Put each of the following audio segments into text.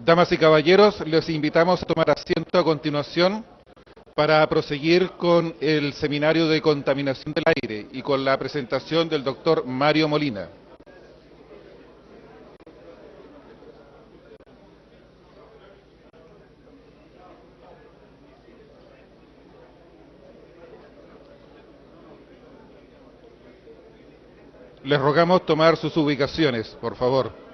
Damas y caballeros, les invitamos a tomar asiento a continuación para proseguir con el seminario de contaminación del aire y con la presentación del doctor Mario Molina. Les rogamos tomar sus ubicaciones, por favor.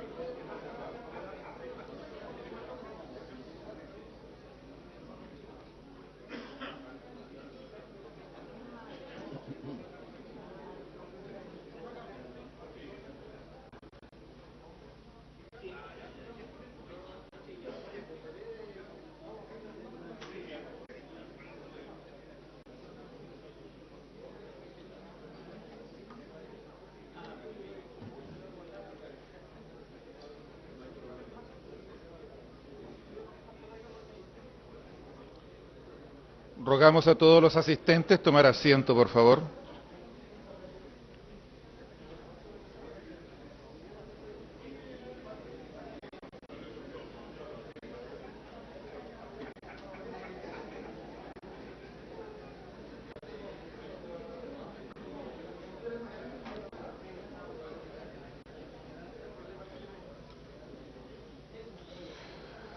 Rogamos a todos los asistentes tomar asiento, por favor.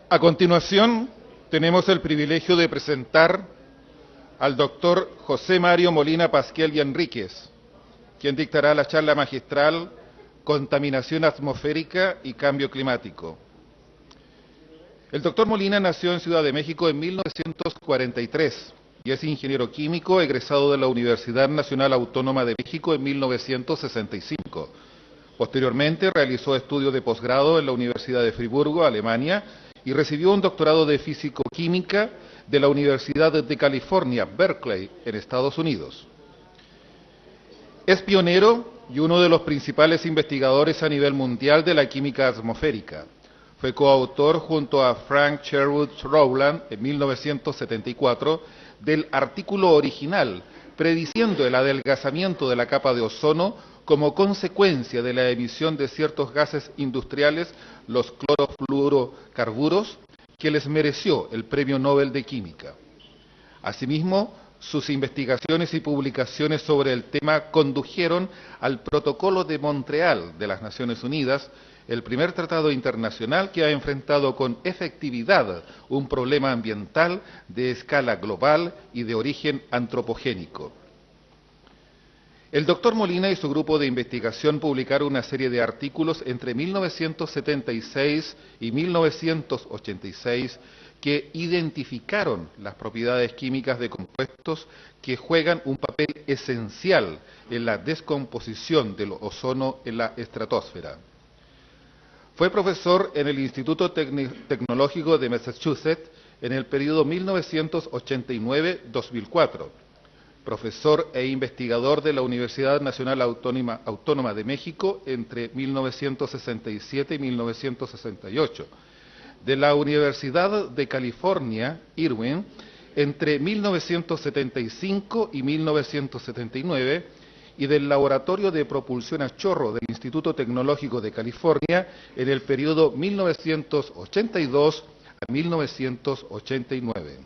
A continuación, tenemos el privilegio de presentar al doctor José Mario Molina Pasquiel y Enríquez, quien dictará la charla magistral Contaminación atmosférica y cambio climático. El doctor Molina nació en Ciudad de México en 1943 y es ingeniero químico egresado de la Universidad Nacional Autónoma de México en 1965. Posteriormente realizó estudios de posgrado en la Universidad de Friburgo, Alemania, y recibió un doctorado de físico-química de la Universidad de California, Berkeley, en Estados Unidos. Es pionero y uno de los principales investigadores a nivel mundial de la química atmosférica. Fue coautor junto a Frank Sherwood Rowland en 1974 del artículo original prediciendo el adelgazamiento de la capa de ozono como consecuencia de la emisión de ciertos gases industriales, los clorofluorocarburos, que les mereció el Premio Nobel de Química. Asimismo, sus investigaciones y publicaciones sobre el tema condujeron al Protocolo de Montreal de las Naciones Unidas, el primer tratado internacional que ha enfrentado con efectividad un problema ambiental de escala global y de origen antropogénico. El doctor Molina y su grupo de investigación publicaron una serie de artículos entre 1976 y 1986 que identificaron las propiedades químicas de compuestos que juegan un papel esencial en la descomposición del ozono en la estratosfera. Fue profesor en el Instituto Tecnológico de Massachusetts en el periodo 1989-2004, profesor e investigador de la Universidad Nacional Autónoma de México entre 1967 y 1968, de la Universidad de California, Irvine, entre 1975 y 1979, y del Laboratorio de Propulsión a Chorro del Instituto Tecnológico de California en el periodo 1982 a 1989.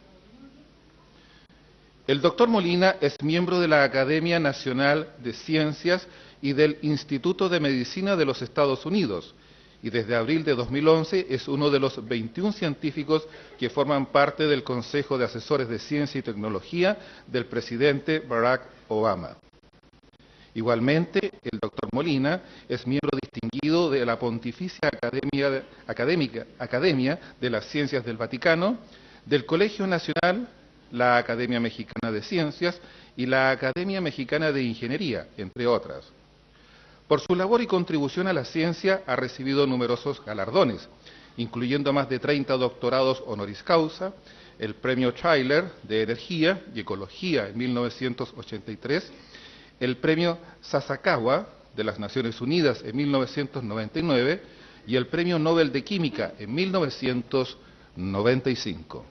El doctor Molina es miembro de la Academia Nacional de Ciencias y del Instituto de Medicina de los Estados Unidos, y desde abril de 2011 es uno de los 21 científicos que forman parte del Consejo de Asesores de Ciencia y Tecnología del presidente Barack Obama. Igualmente, el doctor Molina es miembro distinguido de la Pontificia Academia de las Ciencias del Vaticano, del Colegio Nacional, la Academia Mexicana de Ciencias y la Academia Mexicana de Ingeniería, entre otras. Por su labor y contribución a la ciencia ha recibido numerosos galardones, incluyendo más de 30 doctorados honoris causa, el Premio Tyler de Energía y Ecología en 1983, el Premio Sasakawa de las Naciones Unidas en 1999 y el Premio Nobel de Química en 1995.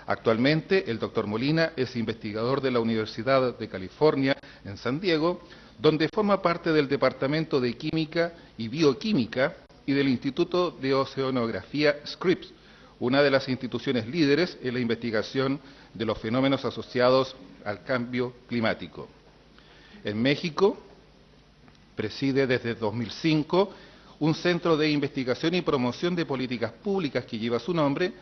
Actualmente, el doctor Molina es investigador de la Universidad de California en San Diego, donde forma parte del Departamento de Química y Bioquímica y del Instituto de Oceanografía Scripps, una de las instituciones líderes en la investigación de los fenómenos asociados al cambio climático. En México, preside desde 2005 un centro de investigación y promoción de políticas públicas que lleva su nombre,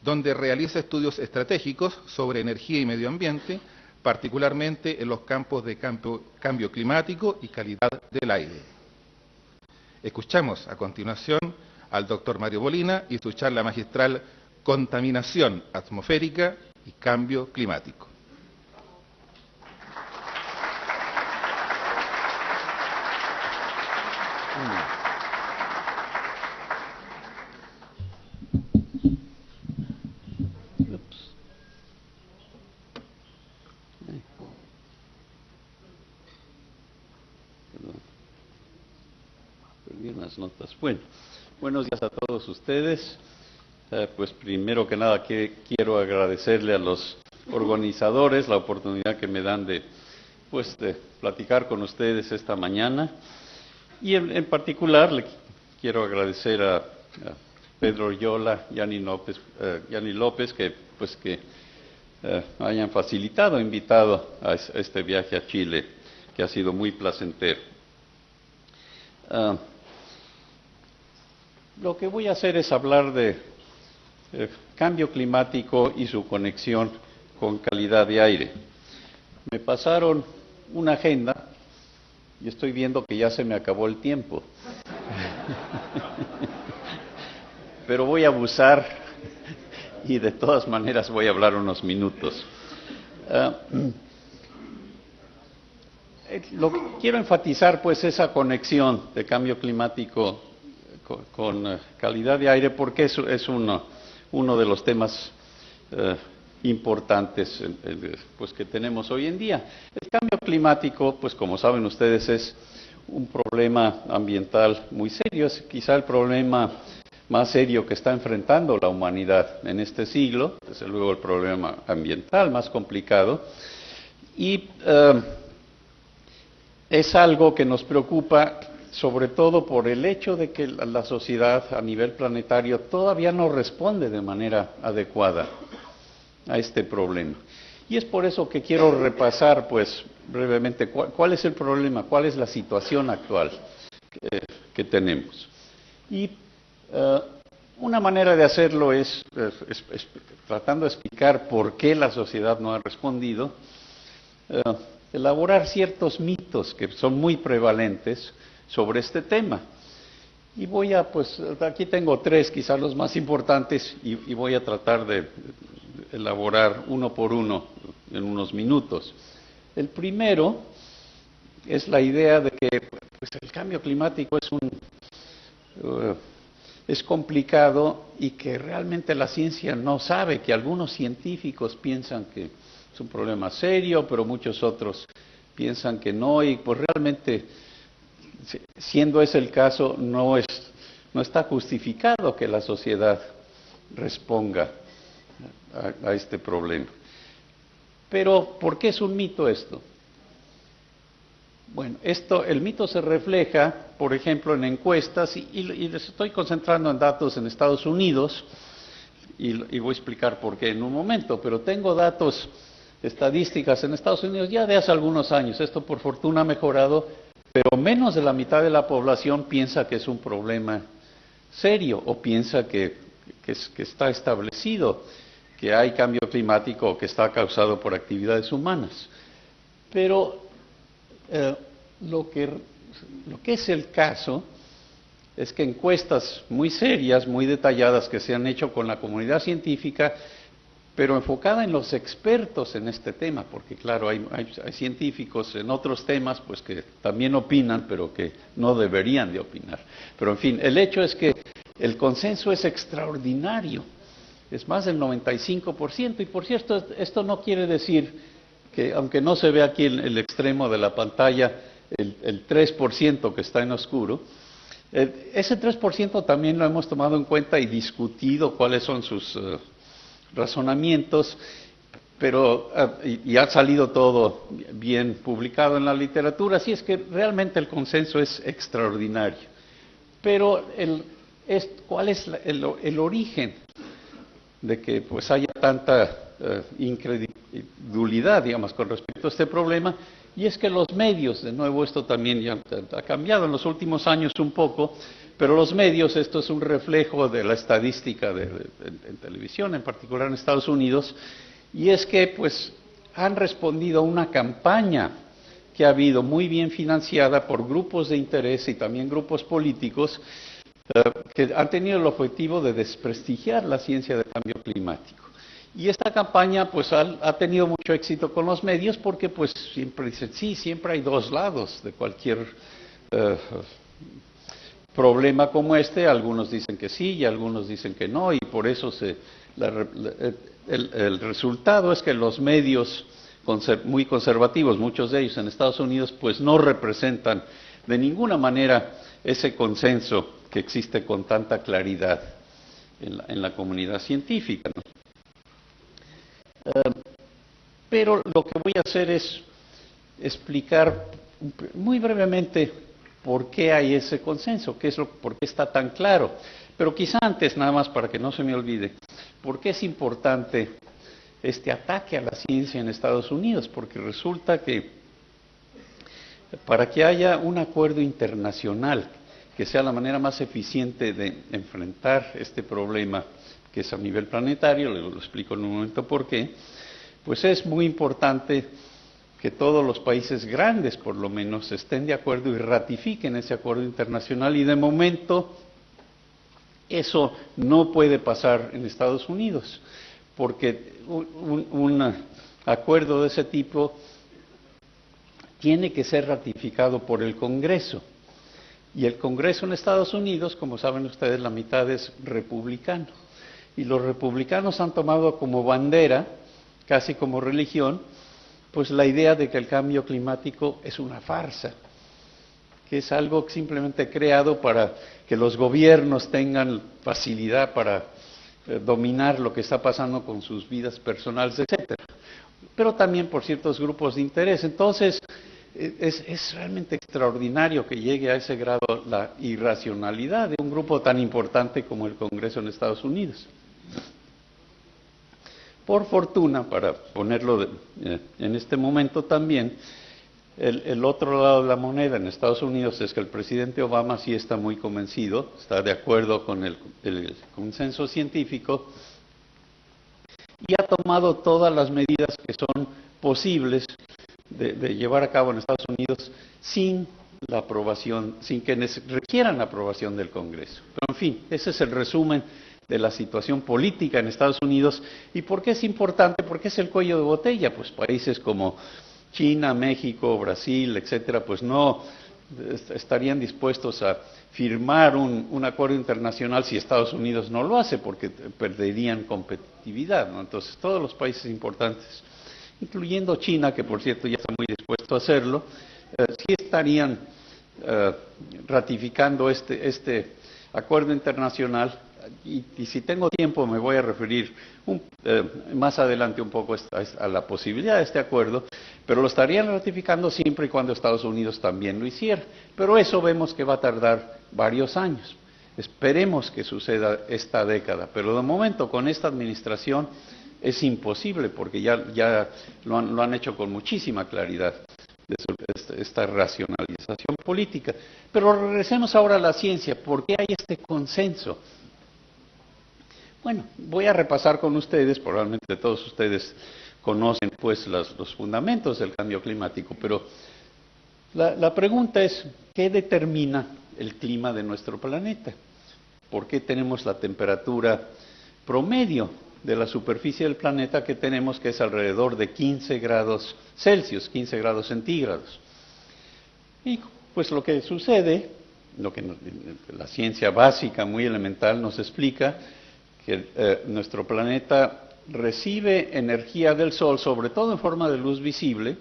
donde realiza estudios estratégicos sobre energía y medio ambiente, particularmente en los campos de cambio climático y calidad del aire. Escuchamos a continuación al doctor Mario Molina y su charla magistral Contaminación atmosférica y cambio climático. Notas. Bueno, buenos días a todos ustedes. Pues primero que nada quiero agradecerle a los organizadores la oportunidad que me dan de platicar con ustedes esta mañana. Y en particular le quiero agradecer a Pedro Yola, Yanni López, que hayan invitado a este viaje a Chile, que ha sido muy placentero. Lo que voy a hacer es hablar de cambio climático y su conexión con calidad de aire. Me pasaron una agenda y estoy viendo que ya se me acabó el tiempo. Pero voy a abusar y de todas maneras voy a hablar unos minutos. Lo que quiero enfatizar pues esa conexión de cambio climático con calidad de aire, porque es uno de los temas importantes que tenemos hoy en día. El cambio climático, pues como saben ustedes, es un problema ambiental muy serio, es quizá el problema más serio que está enfrentando la humanidad en este siglo, desde luego el problema ambiental más complicado, y es algo que nos preocupa sobre todo por el hecho de que la sociedad a nivel planetario todavía no responde de manera adecuada a este problema. Y es por eso que quiero repasar, brevemente, cuál es el problema, cuál es la situación actual que tenemos. Y una manera de hacerlo es tratando de explicar por qué la sociedad no ha respondido, elaborar ciertos mitos que son muy prevalentes sobre este tema. Y pues aquí tengo tres, quizás los más importantes, y voy a tratar de elaborar uno por uno en unos minutos. El primero es la idea de que pues, el cambio climático es complicado y que realmente la ciencia no sabe, que algunos científicos piensan que es un problema serio, pero muchos otros piensan que no, y pues realmente, siendo ese el caso, no está justificado que la sociedad responda a este problema. Pero, ¿por qué es un mito esto? Bueno, el mito se refleja, por ejemplo, en encuestas, y les estoy concentrando en datos en Estados Unidos, y voy a explicar por qué en un momento, pero tengo datos, estadísticas en Estados Unidos ya de hace algunos años. Esto por fortuna ha mejorado, pero menos de la mitad de la población piensa que es un problema serio, o piensa que está establecido, que hay cambio climático o que está causado por actividades humanas. Pero lo que es el caso es que encuestas muy serias, muy detalladas, que se han hecho con la comunidad científica, pero enfocada en los expertos en este tema, porque claro, hay científicos en otros temas pues que también opinan, pero que no deberían de opinar. Pero en fin, el hecho es que el consenso es extraordinario, es más del 95%, y por cierto, esto no quiere decir que, aunque no se ve aquí en el extremo de la pantalla, el 3% que está en oscuro, ese 3% también lo hemos tomado en cuenta y discutido cuáles son sus razonamientos, pero y ha salido todo bien publicado en la literatura, así es que realmente el consenso es extraordinario. Pero ¿cuál es el origen de que pues haya tanta incredulidad, digamos, con respecto a este problema? Y es que los medios, de nuevo esto también ya ha cambiado en los últimos años un poco, pero los medios, esto es un reflejo de la estadística en televisión, en particular en Estados Unidos, y es que pues han respondido a una campaña que ha habido muy bien financiada por grupos de interés y también grupos políticos que han tenido el objetivo de desprestigiar la ciencia del cambio climático. Y esta campaña pues ha tenido mucho éxito con los medios, porque pues siempre dicen, sí, siempre hay dos lados de cualquier problema como este. Algunos dicen que sí y algunos dicen que no, y por eso el resultado es que los medios muy conservativos, muchos de ellos en Estados Unidos, pues no representan de ninguna manera ese consenso que existe con tanta claridad en la comunidad científica, ¿no? Pero lo que voy a hacer es explicar muy brevemente por qué hay ese consenso, por qué está tan claro. Pero quizá antes, nada más para que no se me olvide, ¿por qué es importante este ataque a la ciencia en Estados Unidos? Porque resulta que para que haya un acuerdo internacional que sea la manera más eficiente de enfrentar este problema, que es a nivel planetario, lo explico en un momento por qué, pues es muy importante que todos los países grandes, por lo menos, estén de acuerdo y ratifiquen ese acuerdo internacional, y de momento eso no puede pasar en Estados Unidos, porque un acuerdo de ese tipo tiene que ser ratificado por el Congreso. Y el Congreso en Estados Unidos, como saben ustedes, la mitad es republicano. Y los republicanos han tomado como bandera, casi como religión, pues la idea de que el cambio climático es una farsa, que es algo simplemente creado para que los gobiernos tengan facilidad para dominar lo que está pasando con sus vidas personales, etcétera. Pero también por ciertos grupos de interés. Entonces, es realmente extraordinario que llegue a ese grado la irracionalidad de un grupo tan importante como el Congreso en Estados Unidos. Por fortuna, para ponerlo en este momento también, el otro lado de la moneda en Estados Unidos es que el presidente Obama sí está muy convencido, está de acuerdo con el consenso científico, y ha tomado todas las medidas que son posibles de llevar a cabo en Estados Unidos sin la aprobación, sin que requieran la aprobación del Congreso. Pero en fin, ese es el resumen de la situación política en Estados Unidos. ¿Y por qué es importante? Porque es el cuello de botella. Pues países como China, México, Brasil, etcétera, pues no estarían dispuestos a firmar un acuerdo internacional si Estados Unidos no lo hace, porque perderían competitividad, ¿no? Entonces, todos los países importantes, incluyendo China, que por cierto ya está muy dispuesto a hacerlo, sí estarían ratificando este acuerdo internacional. Y si tengo tiempo me voy a referir más adelante un poco a la posibilidad de este acuerdo, pero lo estarían ratificando siempre y cuando Estados Unidos también lo hiciera. Pero eso vemos que va a tardar varios años. Esperemos que suceda esta década, pero de momento con esta administración es imposible, porque ya lo han hecho con muchísima claridad, esta racionalización política. Pero regresemos ahora a la ciencia. ¿Por qué hay este consenso? Bueno, voy a repasar con ustedes, probablemente todos ustedes conocen pues los fundamentos del cambio climático, pero la pregunta es, ¿qué determina el clima de nuestro planeta? ¿Por qué tenemos la temperatura promedio de la superficie del planeta que tenemos, que es alrededor de 15 grados Celsius, 15 grados centígrados? Y pues lo que sucede, la ciencia básica muy elemental nos explica que nuestro planeta recibe energía del Sol, sobre todo en forma de luz visible,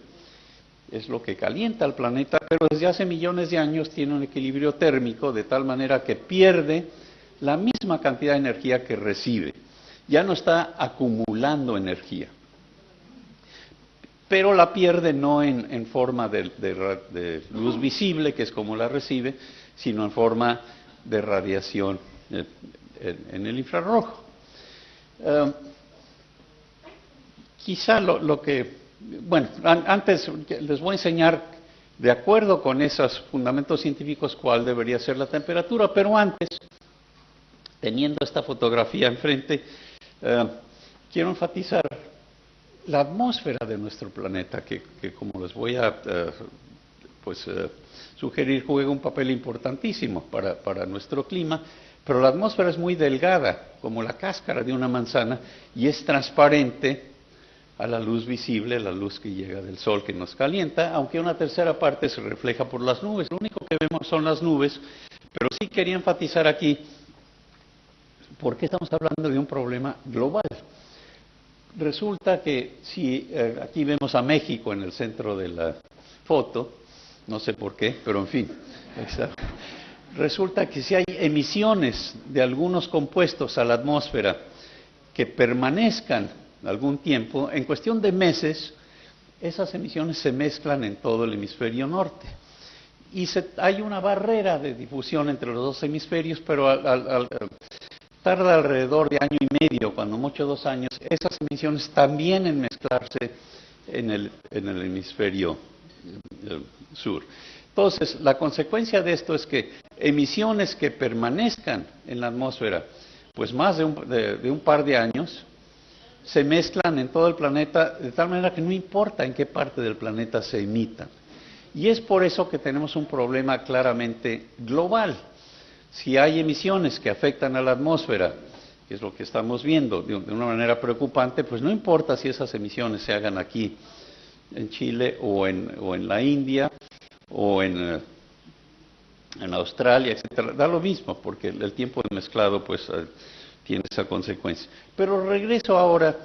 es lo que calienta al planeta, pero desde hace millones de años tiene un equilibrio térmico de tal manera que pierde la misma cantidad de energía que recibe. Ya no está acumulando energía, pero la pierde no en forma de luz visible, que es como la recibe, sino en forma de radiación en el infrarrojo. Quizá bueno, antes les voy a enseñar, de acuerdo con esos fundamentos científicos, cuál debería ser la temperatura, pero antes, teniendo esta fotografía enfrente, quiero enfatizar la atmósfera de nuestro planeta, que como les voy a sugerir, juega un papel importantísimo para nuestro clima. Pero la atmósfera es muy delgada, como la cáscara de una manzana, y es transparente a la luz visible, la luz que llega del Sol, que nos calienta, aunque una tercera parte se refleja por las nubes. Lo único que vemos son las nubes, pero sí quería enfatizar aquí, ¿por qué estamos hablando de un problema global? Resulta que si aquí vemos a México en el centro de la foto, no sé por qué, pero en fin, exacto. Resulta que si hay emisiones de algunos compuestos a la atmósfera que permanezcan algún tiempo, en cuestión de meses, esas emisiones se mezclan en todo el hemisferio norte. Y hay una barrera de difusión entre los dos hemisferios, pero tarda alrededor de año y medio, cuando mucho 2 años, esas emisiones también en mezclarse en el hemisferio sur. Entonces, la consecuencia de esto es que emisiones que permanezcan en la atmósfera, pues más de un par de años, se mezclan en todo el planeta, de tal manera que no importa en qué parte del planeta se emitan. Y es por eso que tenemos un problema claramente global. Si hay emisiones que afectan a la atmósfera, que es lo que estamos viendo de una manera preocupante, pues no importa si esas emisiones se hagan aquí en Chile o en la India, o en Australia, etcétera, da lo mismo, porque el tiempo de mezclado pues tiene esa consecuencia. Pero regreso ahora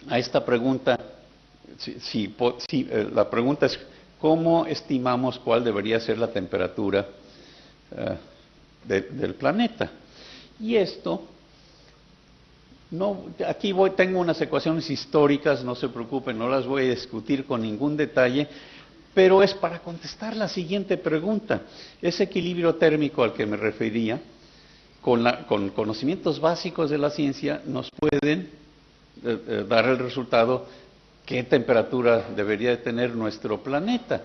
a esta pregunta. La pregunta es, ¿cómo estimamos cuál debería ser la temperatura del planeta? Y esto, aquí tengo unas ecuaciones históricas, no se preocupen, no las voy a discutir con ningún detalle, pero es para contestar la siguiente pregunta. Ese equilibrio térmico al que me refería, con conocimientos básicos de la ciencia, nos pueden dar el resultado, qué temperatura debería de tener nuestro planeta.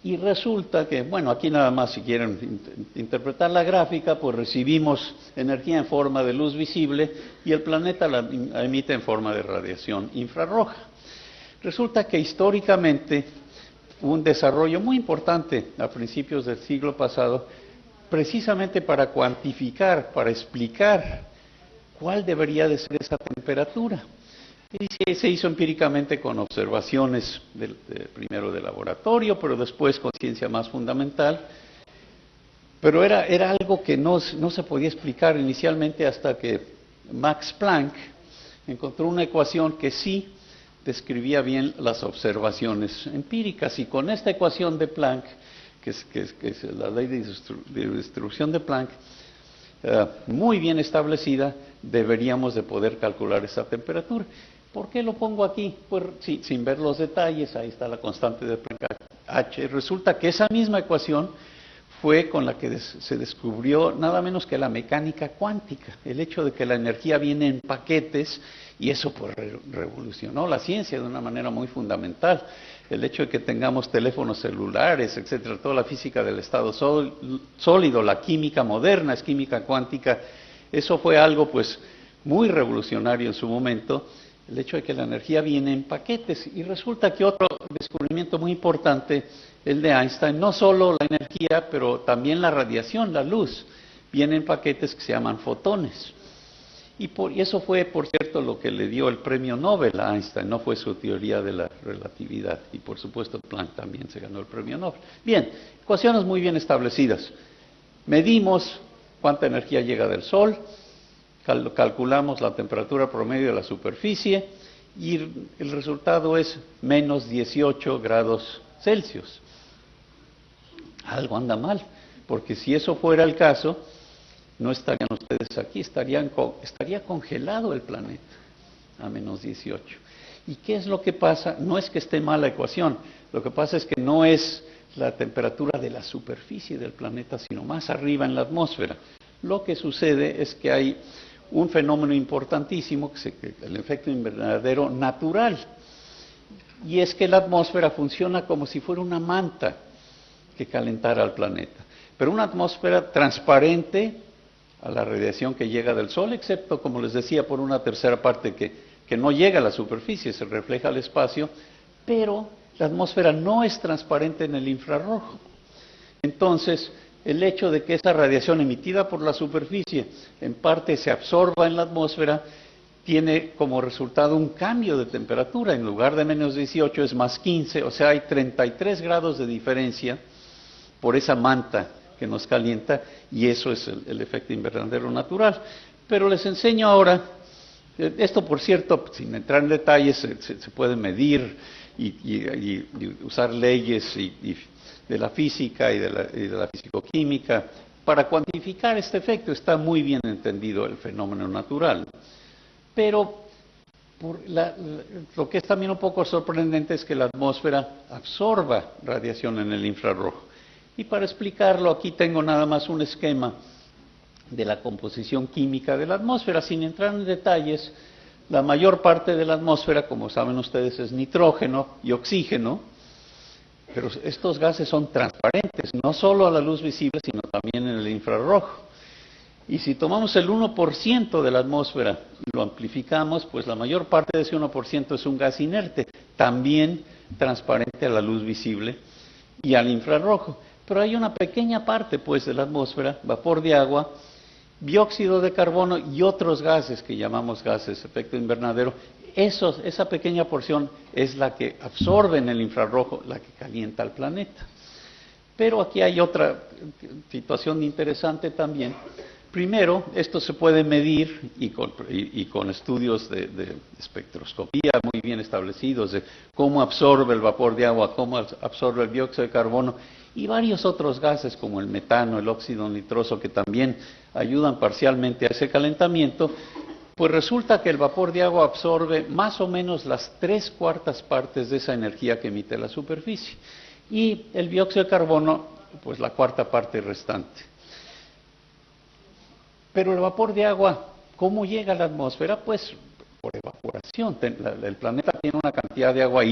Y resulta que, bueno, aquí nada más si quieren interpretar la gráfica, pues recibimos energía en forma de luz visible y el planeta la emite en forma de radiación infrarroja. Resulta que históricamente hubo un desarrollo muy importante a principios del siglo pasado, precisamente para cuantificar, para explicar cuál debería de ser esa temperatura. Y se hizo empíricamente con observaciones primero de laboratorio, pero después con ciencia más fundamental. Pero era algo que no se podía explicar inicialmente hasta que Max Planck encontró una ecuación que sí describía bien las observaciones empíricas. Y con esta ecuación de Planck, que es la ley de distribución de Planck, muy bien establecida, deberíamos de poder calcular esa temperatura. ¿Por qué lo pongo aquí? Pues sin ver los detalles, ahí está la constante de Planck H. Resulta que esa misma ecuación fue con la que se descubrió nada menos que la mecánica cuántica, el hecho de que la energía viene en paquetes, y eso pues revolucionó la ciencia de una manera muy fundamental. El hecho de que tengamos teléfonos celulares, etcétera, toda la física del estado sólido, la química moderna es química cuántica, eso fue algo pues muy revolucionario en su momento, el hecho de que la energía viene en paquetes. Y resulta que otro descubrimiento muy importante, el de Einstein, no solo la energía, pero también la radiación, la luz, viene en paquetes que se llaman fotones. Y eso fue, por cierto, lo que le dio el premio Nobel a Einstein, no fue su teoría de la relatividad. Y por supuesto Planck también se ganó el premio Nobel. Bien, ecuaciones muy bien establecidas. Medimos cuánta energía llega del Sol, calculamos la temperatura promedio de la superficie y el resultado es menos 18 grados Celsius. Algo anda mal, porque si eso fuera el caso, no estarían ustedes aquí, estaría congelado el planeta a menos 18. ¿Y qué es lo que pasa? No es que esté mal la ecuación, lo que pasa es que no es la temperatura de la superficie del planeta, sino más arriba en la atmósfera. Lo que sucede es que hay un fenómeno importantísimo, el efecto invernadero natural, y es que la atmósfera funciona como si fuera una manta que calentara al planeta, pero una atmósfera transparente a la radiación que llega del Sol, excepto, como les decía, por una tercera parte que no llega a la superficie, se refleja al espacio, pero la atmósfera no es transparente en el infrarrojo. Entonces, el hecho de que esa radiación emitida por la superficie en parte se absorba en la atmósfera tiene como resultado un cambio de temperatura. En lugar de menos 18 es más 15, o sea, hay 33 grados de diferencia por esa manta que nos calienta, y eso es el efecto invernadero natural. Pero les enseño ahora, esto por cierto, sin entrar en detalles, se puede medir y usar leyes de la física y de la fisicoquímica para cuantificar este efecto. Está muy bien entendido el fenómeno natural. Pero lo que es también un poco sorprendente es que la atmósfera absorba radiación en el infrarrojo. Y para explicarlo, aquí tengo nada más un esquema de la composición química de la atmósfera. Sin entrar en detalles, la mayor parte de la atmósfera, como saben ustedes, es nitrógeno y oxígeno, pero estos gases son transparentes, no solo a la luz visible, sino también en el infrarrojo. Y si tomamos el 1% de la atmósfera y lo amplificamos, pues la mayor parte de ese 1% es un gas inerte, también transparente a la luz visible y al infrarrojo. Pero hay una pequeña parte, pues, de la atmósfera, vapor de agua, dióxido de carbono y otros gases que llamamos gases efecto invernadero. Esa pequeña porción es la que absorbe en el infrarrojo, la que calienta al planeta. Pero aquí hay otra situación interesante también. Primero, esto se puede medir y con estudios de espectroscopía muy bien establecidos de cómo absorbe el vapor de agua, cómo absorbe el dióxido de carbono y varios otros gases como el metano, el óxido nitroso, que también ayudan parcialmente a ese calentamiento. Pues resulta que el vapor de agua absorbe más o menos las 3/4 partes de esa energía que emite la superficie. Y el dióxido de carbono, pues la 1/4 parte restante. Pero el vapor de agua, ¿cómo llega a la atmósfera? Pues por evaporación. El planeta tiene una cantidad de agua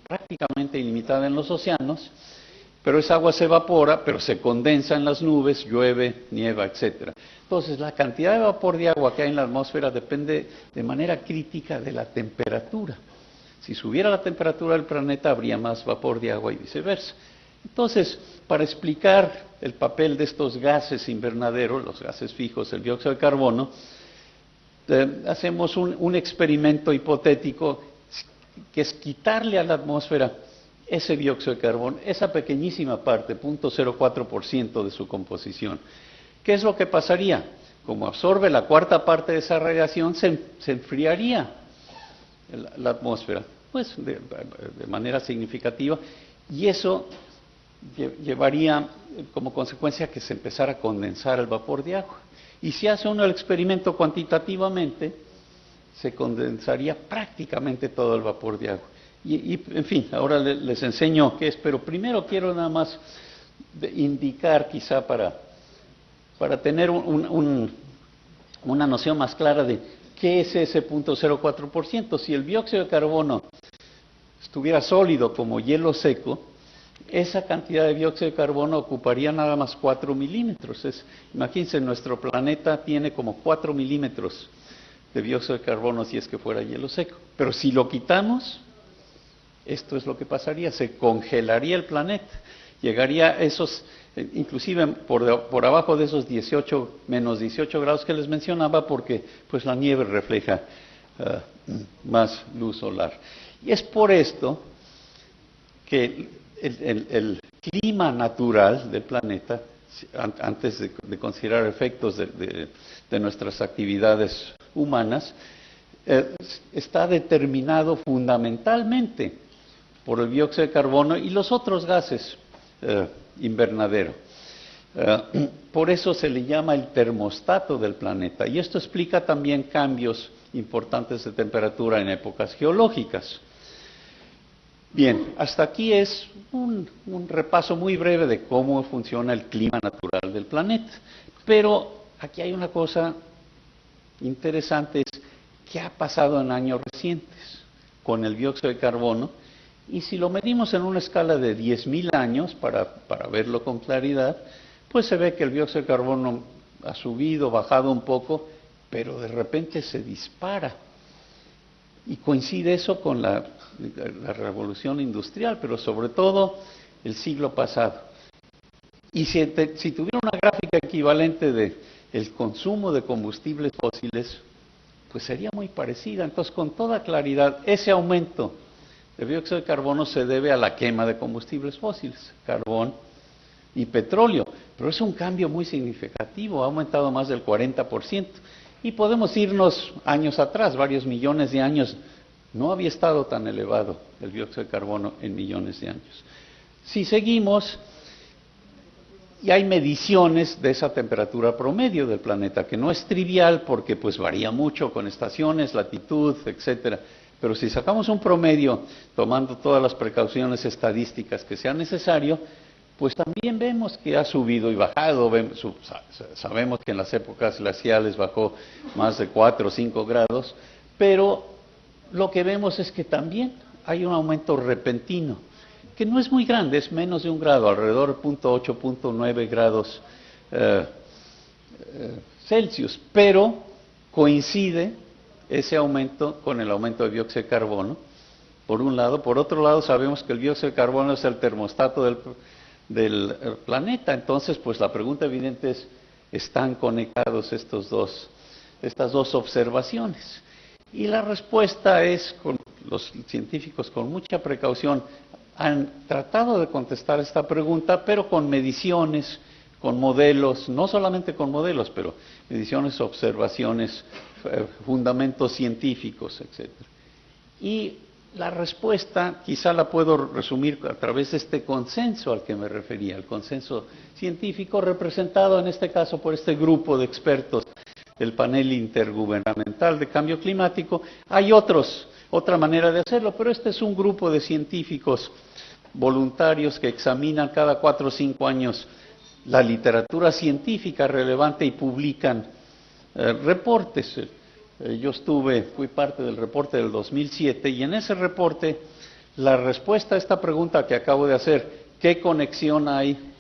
prácticamente ilimitada en los océanos, pero esa agua se evapora, pero se condensa en las nubes, llueve, nieva, etc. Entonces, la cantidad de vapor de agua que hay en la atmósfera depende de manera crítica de la temperatura. Si subiera la temperatura del planeta, habría más vapor de agua y viceversa. Entonces, para explicar el papel de estos gases invernaderos, los gases fijos, el dióxido de carbono, hacemos un experimento hipotético que es quitarle a la atmósfera ese dióxido de carbono, esa pequeñísima parte, 0.04% de su composición. ¿Qué es lo que pasaría? Como absorbe la cuarta parte de esa radiación, se enfriaría la atmósfera, pues de manera significativa, y eso llevaría como consecuencia que se empezara a condensar el vapor de agua. Y si hace uno el experimento cuantitativamente, se condensaría prácticamente todo el vapor de agua. En fin, ahora les enseño qué es, pero primero quiero nada más indicar, quizá para tener una noción más clara de qué es ese 0.04%. Si el dióxido de carbono estuviera sólido como hielo seco, esa cantidad de dióxido de carbono ocuparía nada más 4 milímetros. Imagínense, nuestro planeta tiene como 4 milímetros de dióxido de carbono si es que fuera hielo seco. Pero si lo quitamos, esto es lo que pasaría, se congelaría el planeta, llegaría a esos, inclusive por abajo de esos menos 18 grados que les mencionaba, porque pues la nieve refleja más luz solar. Y es por esto que el clima natural del planeta, antes de considerar efectos de nuestras actividades humanas, está determinado fundamentalmente por el dióxido de carbono y los otros gases invernadero. Por eso se le llama el termostato del planeta, y esto explica también cambios importantes de temperatura en épocas geológicas. Bien, hasta aquí es un repaso muy breve de cómo funciona el clima natural del planeta. Pero aquí hay una cosa interesante, es qué ha pasado en años recientes con el dióxido de carbono. Y si lo medimos en una escala de 10.000 años, para verlo con claridad, pues se ve que el dióxido de carbono ha subido, bajado un poco, pero de repente se dispara. Y coincide eso con la revolución industrial, pero sobre todo el siglo pasado. Y si tuviera una gráfica equivalente del consumo de combustibles fósiles, pues sería muy parecida. Entonces, con toda claridad, ese aumento de dióxido de carbono se debe a la quema de combustibles fósiles, carbón y petróleo. Pero es un cambio muy significativo, ha aumentado más del 40%. Y podemos irnos años atrás, varios millones de años, no había estado tan elevado el dióxido de carbono en millones de años. Si seguimos, y hay mediciones de esa temperatura promedio del planeta, que no es trivial porque pues varía mucho con estaciones, latitud, etcétera. Pero si sacamos un promedio, tomando todas las precauciones estadísticas que sean necesario, pues también vemos que ha subido y bajado. Sabemos que en las épocas glaciales bajó más de 4 o 5 grados, pero lo que vemos es que también hay un aumento repentino, que no es muy grande, es menos de 1 grado, alrededor de 0.8, 0.9 grados Celsius, pero coincide ese aumento con el aumento de dióxido de carbono, por un lado. Por otro lado, sabemos que el dióxido de carbono es el termostato del planeta. Entonces, pues la pregunta evidente es, ¿están conectados estas dos observaciones? Y la respuesta es, los científicos con mucha precaución han tratado de contestar esta pregunta, pero con mediciones, con modelos, no solamente con modelos, pero mediciones, observaciones, fundamentos científicos, etc. Y la respuesta quizá la puedo resumir a través de este consenso al que me refería, el consenso científico representado en este caso por este grupo de expertos del panel intergubernamental de cambio climático. Hay otra manera de hacerlo, pero este es un grupo de científicos voluntarios que examinan cada 4 o 5 años la literatura científica relevante y publican reportes. Yo fui parte del reporte del 2007 y en ese reporte la respuesta a esta pregunta que acabo de hacer, ¿qué conexión hay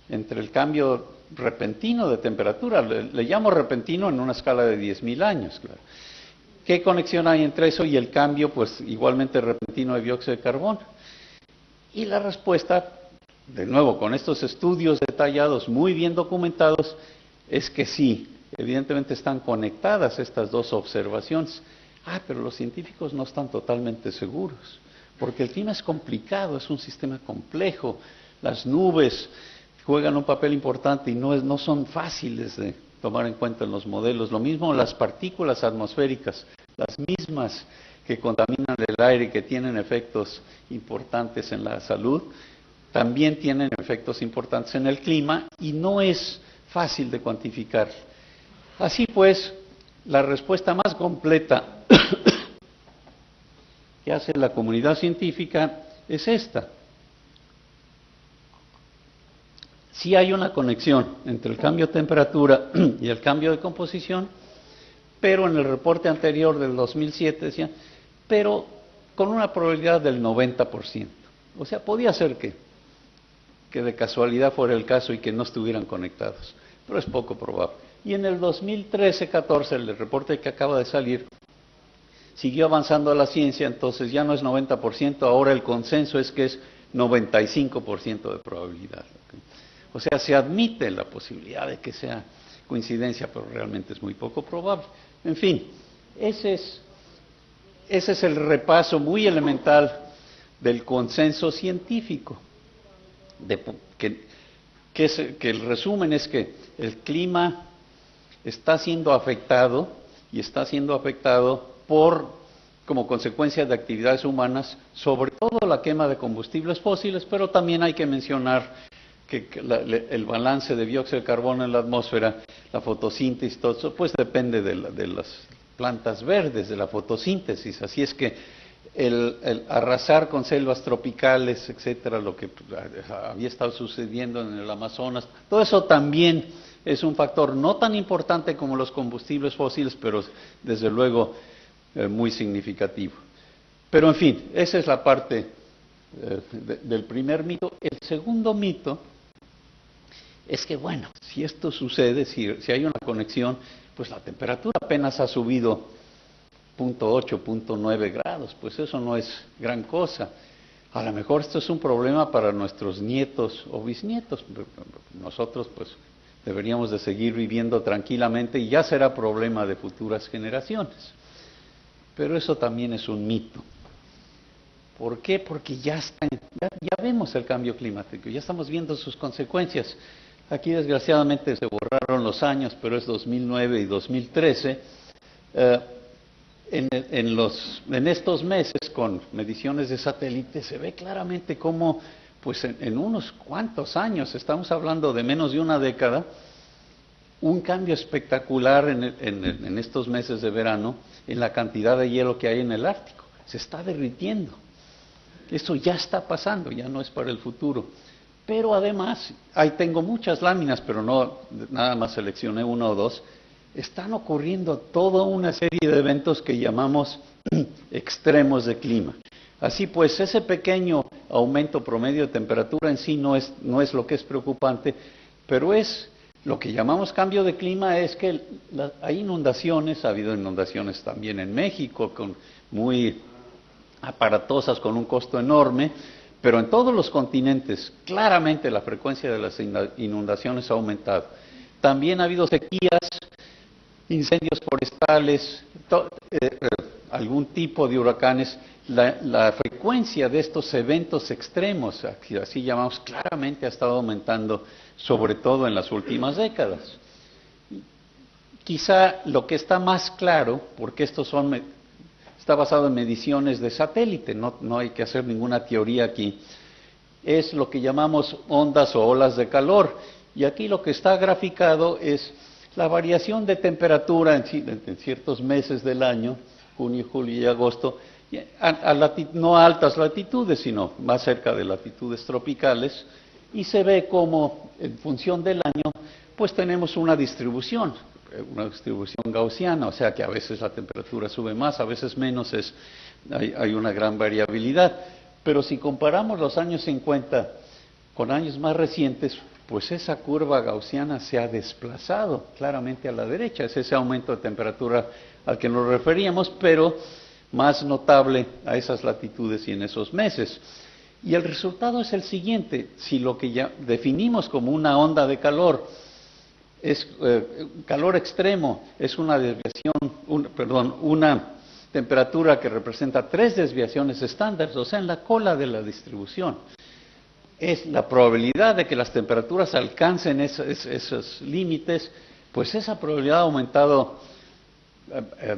entre el cambio repentino de temperatura? Le llamo repentino en una escala de 10.000 años, claro. ¿Qué conexión hay entre eso y el cambio, pues igualmente repentino de dióxido de carbono? Y la respuesta, de nuevo, con estos estudios detallados, muy bien documentados, es que sí, evidentemente están conectadas estas dos observaciones. Pero los científicos no están totalmente seguros, porque el clima es complicado, es un sistema complejo, las nubes juegan un papel importante y no son fáciles de tomar en cuenta en los modelos. Lo mismo las partículas atmosféricas, las mismas que contaminan el aire y que tienen efectos importantes en la salud, también tienen efectos importantes en el clima y no es fácil de cuantificar. Así pues, la respuesta más completa que hace la comunidad científica es esta. Sí hay una conexión entre el cambio de temperatura y el cambio de composición, pero en el reporte anterior del 2007 decían, pero con una probabilidad del 90%. O sea, podía ser que de casualidad fuera el caso y que no estuvieran conectados, pero es poco probable. Y en el 2013-14, el reporte que acaba de salir, siguió avanzando la ciencia, entonces ya no es 90%, ahora el consenso es que es 95% de probabilidad. ¿Okay? O sea, se admite la posibilidad de que sea coincidencia, pero realmente es muy poco probable. En fin, ese es el repaso muy elemental del consenso científico, que el resumen es que el clima está siendo afectado y está siendo afectado como consecuencia de actividades humanas, sobre todo la quema de combustibles fósiles, pero también hay que mencionar que el balance de dióxido de carbono en la atmósfera, la fotosíntesis, todo eso, pues depende de las plantas verdes, de la fotosíntesis. Así es que el arrasar con selvas tropicales, etcétera, lo que había estado sucediendo en el Amazonas, todo eso también es un factor no tan importante como los combustibles fósiles, pero desde luego muy significativo. Pero en fin, esa es la parte del primer mito. El segundo mito es que, bueno, si esto sucede, si hay una conexión, pues la temperatura apenas ha subido 0.8, 0.9 grados, pues eso no es gran cosa. A lo mejor esto es un problema para nuestros nietos o bisnietos. Nosotros, pues, deberíamos de seguir viviendo tranquilamente y ya será problema de futuras generaciones. Pero eso también es un mito. ¿Por qué? Porque ya vemos el cambio climático, ya estamos viendo sus consecuencias. Aquí desgraciadamente se borraron los años, pero es 2009 y 2013. En estos meses, con mediciones de satélite, se ve claramente cómo, pues en unos cuantos años, estamos hablando de menos de una década, un cambio espectacular en estos meses de verano en la cantidad de hielo que hay en el Ártico. Se está derritiendo. Eso ya está pasando, ya no es para el futuro. Pero además, ahí tengo muchas láminas, pero no, nada más seleccioné una o dos. Están ocurriendo toda una serie de eventos que llamamos extremos de clima. Así pues, ese pequeño aumento promedio de temperatura en sí no es lo que es preocupante, pero es lo que llamamos cambio de clima, es que hay inundaciones, ha habido inundaciones también en México, muy aparatosas, con un costo enorme, pero en todos los continentes claramente la frecuencia de las inundaciones ha aumentado. También ha habido sequías, incendios forestales, algún tipo de huracanes. La frecuencia de estos eventos extremos, así llamamos, claramente ha estado aumentando, sobre todo en las últimas décadas. Quizá lo que está más claro, porque está basado en mediciones de satélite, no hay que hacer ninguna teoría aquí, es lo que llamamos ondas o olas de calor. Y aquí lo que está graficado es la variación de temperatura en ciertos meses del año, junio, julio y agosto, no a altas latitudes, sino más cerca de latitudes tropicales, y se ve como en función del año, pues tenemos una distribución gaussiana, o sea que a veces la temperatura sube más, a veces menos, hay una gran variabilidad. Pero si comparamos los años 50 con años más recientes, pues esa curva gaussiana se ha desplazado claramente a la derecha. Es ese aumento de temperatura al que nos referíamos, pero más notable a esas latitudes y en esos meses. Y el resultado es el siguiente: si lo que ya definimos como una onda de calor es calor extremo, es una desviación, una temperatura que representa 3 desviaciones estándar, o sea, en la cola de la distribución, es la probabilidad de que las temperaturas alcancen esos límites, pues esa probabilidad ha aumentado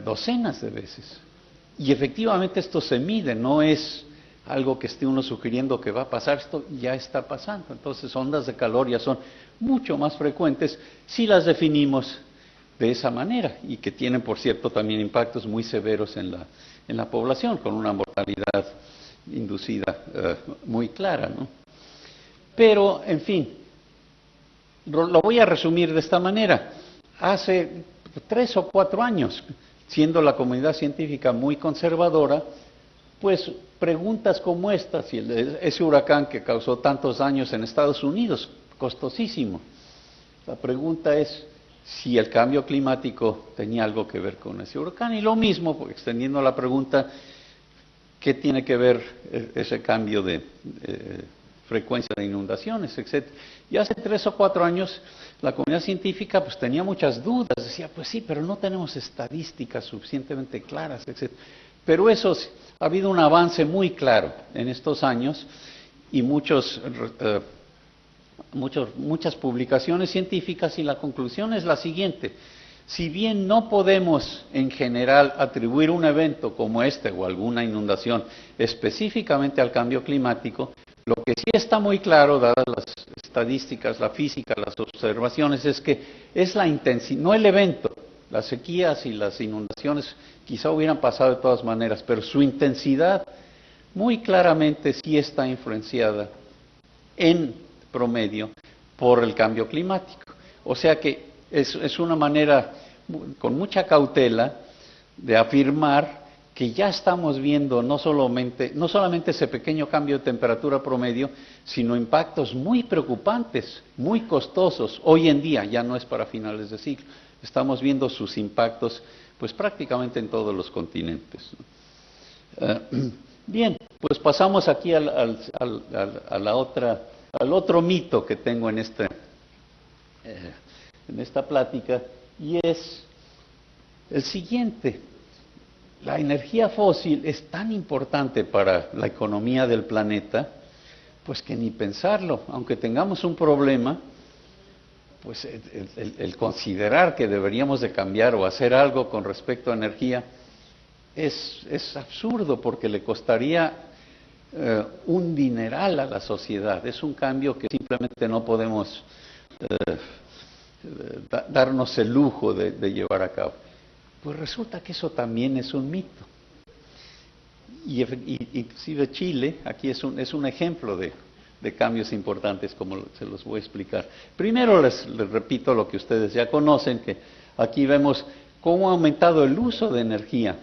docenas de veces. Y efectivamente esto se mide, no es algo que esté uno sugiriendo que va a pasar, esto ya está pasando. Entonces, ondas de calor ya son mucho más frecuentes si las definimos de esa manera, y que tienen, por cierto, también impactos muy severos en la población, con una mortalidad inducida muy clara, ¿no? Pero, en fin, lo voy a resumir de esta manera. Hace 3 o 4 años, siendo la comunidad científica muy conservadora, pues preguntas como esta, si ese huracán que causó tantos daños en Estados Unidos, costosísimo, la pregunta es si el cambio climático tenía algo que ver con ese huracán. Y lo mismo, extendiendo la pregunta, ¿qué tiene que ver ese cambio de frecuencia de inundaciones, etcétera? Y hace 3 o 4 años la comunidad científica pues tenía muchas dudas, decía, pues sí, pero no tenemos estadísticas suficientemente claras, etcétera. Pero eso, ha habido un avance muy claro en estos años, y muchas publicaciones científicas, y la conclusión es la siguiente: si bien no podemos en general atribuir un evento como este o alguna inundación específicamente al cambio climático, lo que sí está muy claro, dadas las estadísticas, la física, las observaciones, es que es la intensidad, no el evento. Las sequías y las inundaciones quizá hubieran pasado de todas maneras, pero su intensidad muy claramente sí está influenciada en promedio por el cambio climático. O sea que es una manera con mucha cautela de afirmar que ya estamos viendo no solamente ese pequeño cambio de temperatura promedio, sino impactos muy preocupantes, muy costosos. Hoy en día, ya no es para finales de siglo, estamos viendo sus impactos pues prácticamente en todos los continentes. Bien, pues pasamos aquí al otro mito que tengo en esta plática, y es el siguiente: la energía fósil es tan importante para la economía del planeta, pues que ni pensarlo. Aunque tengamos un problema, pues el considerar que deberíamos de cambiar o hacer algo con respecto a energía es absurdo, porque le costaría un dineral a la sociedad. Es un cambio que simplemente no podemos darnos el lujo de llevar a cabo. Pues resulta que eso también es un mito. Y inclusive Chile, aquí es un ejemplo de cambios importantes, como se los voy a explicar. Primero les repito lo que ustedes ya conocen, que aquí vemos cómo ha aumentado el uso de energía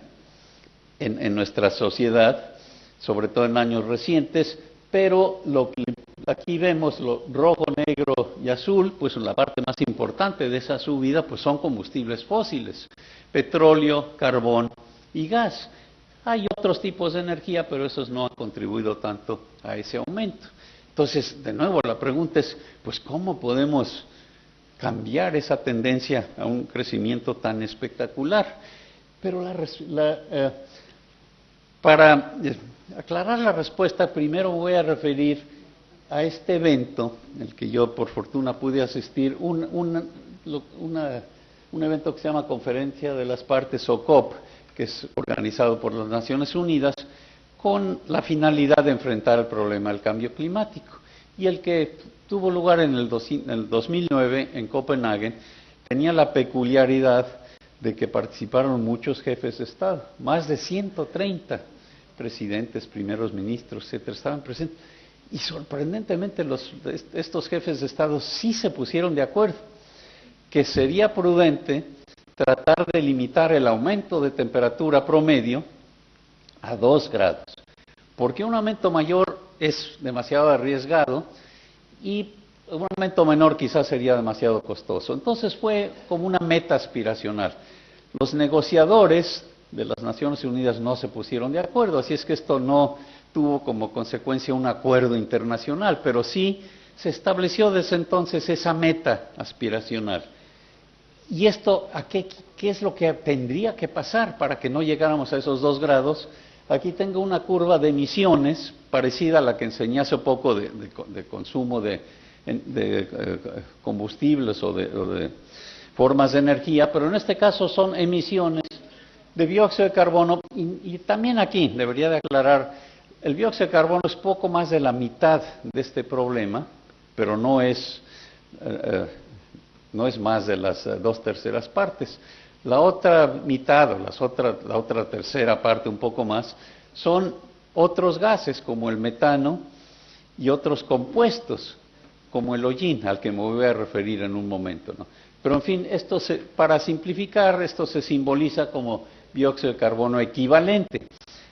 en nuestra sociedad, sobre todo en años recientes, pero lo que aquí vemos, lo rojo, negro y azul, pues la parte más importante de esa subida pues son combustibles fósiles: petróleo, carbón y gas. Hay otros tipos de energía, pero esos no han contribuido tanto a ese aumento. Entonces, de nuevo, la pregunta es, pues, ¿cómo podemos cambiar esa tendencia a un crecimiento tan espectacular? Pero para aclarar la respuesta, primero voy a referir a este evento, en el que yo por fortuna pude asistir, un evento que se llama Conferencia de las Partes, o COP, que es organizado por las Naciones Unidas, con la finalidad de enfrentar el problema del cambio climático. Y el que tuvo lugar en el 2009 en Copenhague tenía la peculiaridad de que participaron muchos jefes de Estado, más de 130 presidentes, primeros ministros, etcétera, estaban presentes. Y sorprendentemente estos jefes de Estado sí se pusieron de acuerdo que sería prudente tratar de limitar el aumento de temperatura promedio a 2 grados, porque un aumento mayor es demasiado arriesgado y un aumento menor quizás sería demasiado costoso. Entonces fue como una meta aspiracional. Los negociadores de las Naciones Unidas no se pusieron de acuerdo, así es que esto no tuvo como consecuencia un acuerdo internacional, pero sí se estableció desde entonces esa meta aspiracional. ¿Y esto qué es lo que tendría que pasar para que no llegáramos a esos 2 grados? Aquí tengo una curva de emisiones parecida a la que enseñé hace poco de consumo de combustibles o de formas de energía, pero en este caso son emisiones de dióxido de carbono y también aquí debería de aclarar, el dióxido de carbono es poco más de la mitad de este problema, pero no es más de las 2/3 partes. La otra mitad o la otra tercera parte, un poco más, son otros gases como el metano y otros compuestos como el hollín, al que me voy a referir en un momento, ¿no? Pero en fin, para simplificar, esto se simboliza como dióxido de carbono equivalente.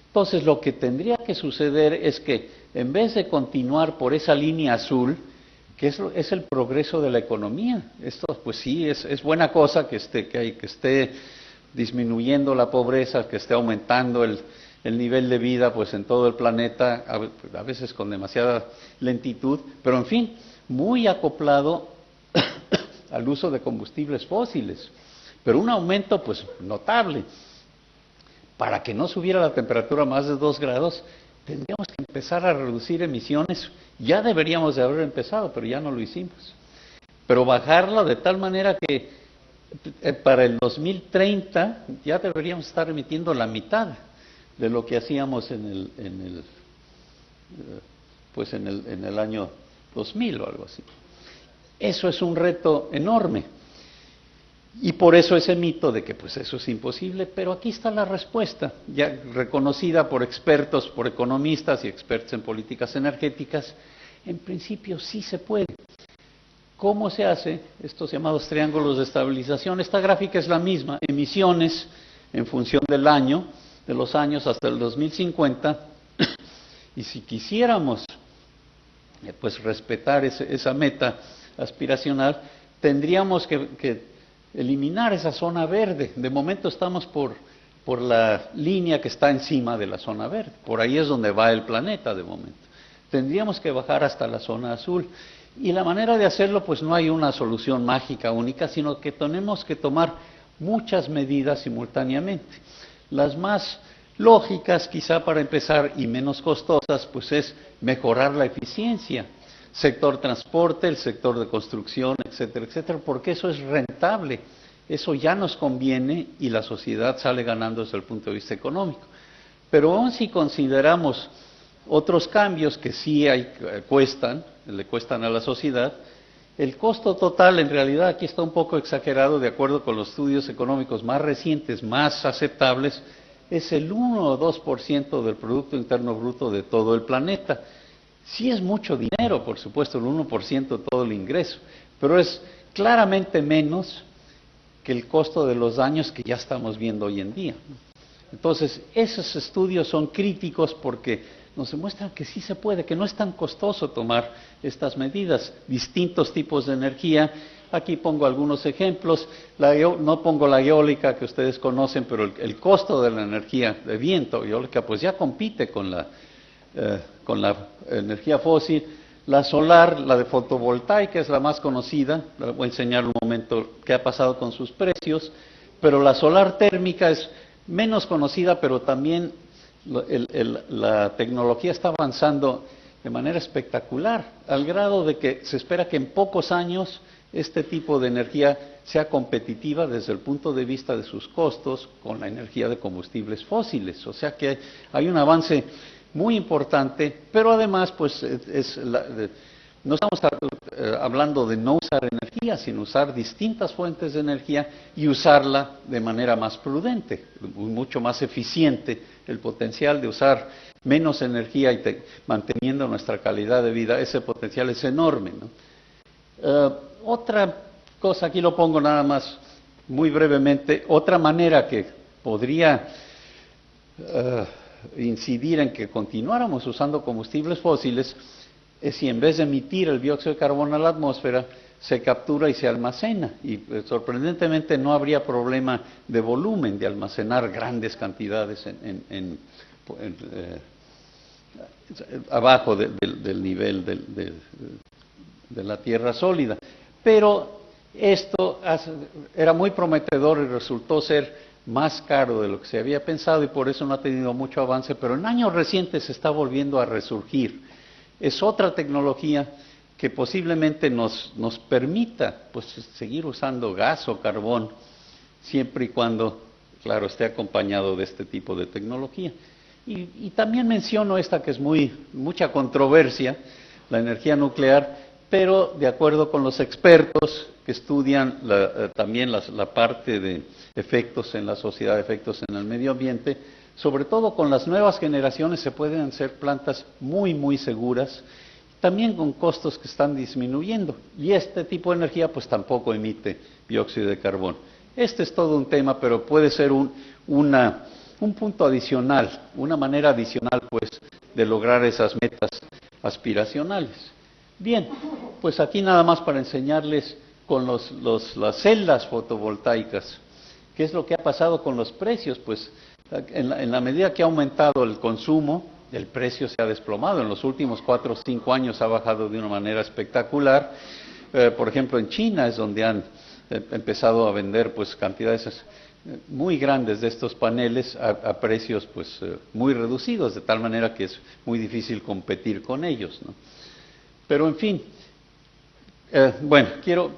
Entonces, lo que tendría que suceder es que en vez de continuar por esa línea azul, que es el progreso de la economía, esto pues sí, es buena cosa que esté disminuyendo la pobreza, que esté aumentando el nivel de vida pues en todo el planeta, a veces con demasiada lentitud, pero en fin, muy acoplado al uso de combustibles fósiles, pero un aumento pues notable. Para que no subiera la temperatura más de 2 grados, tendríamos que empezar a reducir emisiones. Ya deberíamos de haber empezado, pero ya no lo hicimos. Pero bajarla de tal manera que para el 2030 ya deberíamos estar emitiendo la mitad de lo que hacíamos en el año 2000 o algo así. Eso es un reto enorme. Y por eso ese mito de que pues eso es imposible, pero aquí está la respuesta, ya reconocida por expertos, por economistas y expertos en políticas energéticas. En principio sí se puede. ¿Cómo se hace? Estos llamados triángulos de estabilización. Esta gráfica es la misma, emisiones en función del año, de los años hasta el 2050, y si quisiéramos pues respetar esa meta aspiracional, tendríamos que eliminar esa zona verde. De momento estamos por la línea que está encima de la zona verde. Por ahí es donde va el planeta de momento. Tendríamos que bajar hasta la zona azul. Y la manera de hacerlo, pues no hay una solución mágica única, sino que tenemos que tomar muchas medidas simultáneamente. Las más lógicas, quizá para empezar, y menos costosas, pues es mejorar la eficiencia. Sector transporte, el sector de construcción, etcétera, etcétera, porque eso es rentable, eso ya nos conviene y la sociedad sale ganando desde el punto de vista económico. Pero aún si consideramos otros cambios que sí le cuestan a la sociedad, el costo total en realidad aquí está un poco exagerado de acuerdo con los estudios económicos más recientes, más aceptables, es el 1 o 2% del Producto Interno Bruto de todo el planeta. Sí es mucho dinero, por supuesto, el 1% de todo el ingreso, pero es claramente menos que el costo de los daños que ya estamos viendo hoy en día. Entonces, esos estudios son críticos porque nos demuestran que sí se puede, que no es tan costoso tomar estas medidas, distintos tipos de energía. Aquí pongo algunos ejemplos, no pongo la eólica que ustedes conocen, pero el costo de la energía de viento eólica pues ya compite con la energía fósil. La solar, la de fotovoltaica es la más conocida, les voy a enseñar un momento qué ha pasado con sus precios, pero la solar térmica es menos conocida, pero también la tecnología está avanzando de manera espectacular, al grado de que se espera que en pocos años este tipo de energía sea competitiva desde el punto de vista de sus costos con la energía de combustibles fósiles. O sea que hay un avance muy importante, pero además pues no estamos hablando de no usar energía, sino usar distintas fuentes de energía y usarla de manera más prudente, mucho más eficiente. El potencial de usar menos energía y manteniendo nuestra calidad de vida, ese potencial es enorme, ¿no? Otra cosa, aquí lo pongo nada más muy brevemente, otra manera que podría incidir en que continuáramos usando combustibles fósiles es si en vez de emitir el dióxido de carbono a la atmósfera, se captura y se almacena. Y sorprendentemente no habría problema de volumen, de almacenar grandes cantidades abajo del nivel de la tierra sólida. Pero esto era muy prometedor y resultó ser más caro de lo que se había pensado y por eso no ha tenido mucho avance, pero en años recientes se está volviendo a resurgir. Es otra tecnología que posiblemente nos permita pues, seguir usando gas o carbón, siempre y cuando, claro, esté acompañado de este tipo de tecnología. Y también menciono esta que es mucha controversia, la energía nuclear, pero de acuerdo con los expertos que estudian también la parte de efectos en la sociedad, efectos en el medio ambiente, sobre todo con las nuevas generaciones se pueden hacer plantas muy seguras, también con costos que están disminuyendo. Y este tipo de energía pues tampoco emite dióxido de carbono. Este es todo un tema, pero puede ser un punto adicional, una manera adicional pues de lograr esas metas aspiracionales. Bien, pues aquí nada más para enseñarles con las celdas fotovoltaicas, qué es lo que ha pasado con los precios. Pues en la medida que ha aumentado el consumo, el precio se ha desplomado. En los últimos 4 o 5 años ha bajado de una manera espectacular. Por ejemplo, en China es donde han empezado a vender pues cantidades muy grandes de estos paneles a precios pues muy reducidos, de tal manera que es muy difícil competir con ellos, ¿no? Pero en fin, bueno, quiero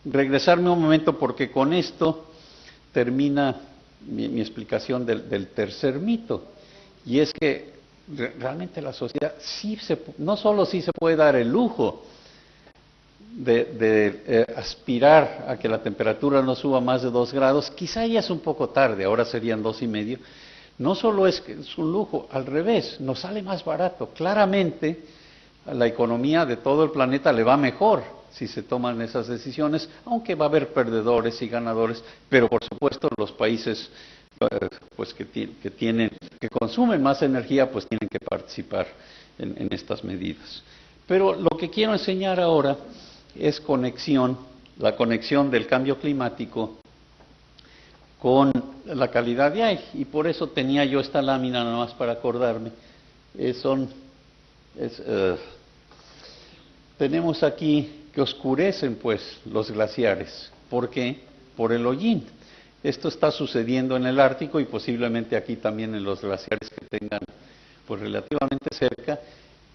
regresarme un momento porque con esto termina mi explicación del tercer mito, y es que realmente la sociedad no solo sí se puede dar el lujo de aspirar a que la temperatura no suba más de 2 grados, quizá ya es un poco tarde, ahora serían 2,5, no solo es que es un lujo, al revés, nos sale más barato. Claramente a la economía de todo el planeta le va mejor si se toman esas decisiones, aunque va a haber perdedores y ganadores, pero por supuesto los países pues que consumen más energía pues tienen que participar en estas medidas. Pero lo que quiero enseñar ahora es la conexión del cambio climático con la calidad de aire, y por eso tenía yo esta lámina nada más para acordarme. Tenemos aquí que oscurecen pues los glaciares. ¿Por qué? Por el hollín. Esto está sucediendo en el Ártico y posiblemente aquí también en los glaciares que tengan pues relativamente cerca,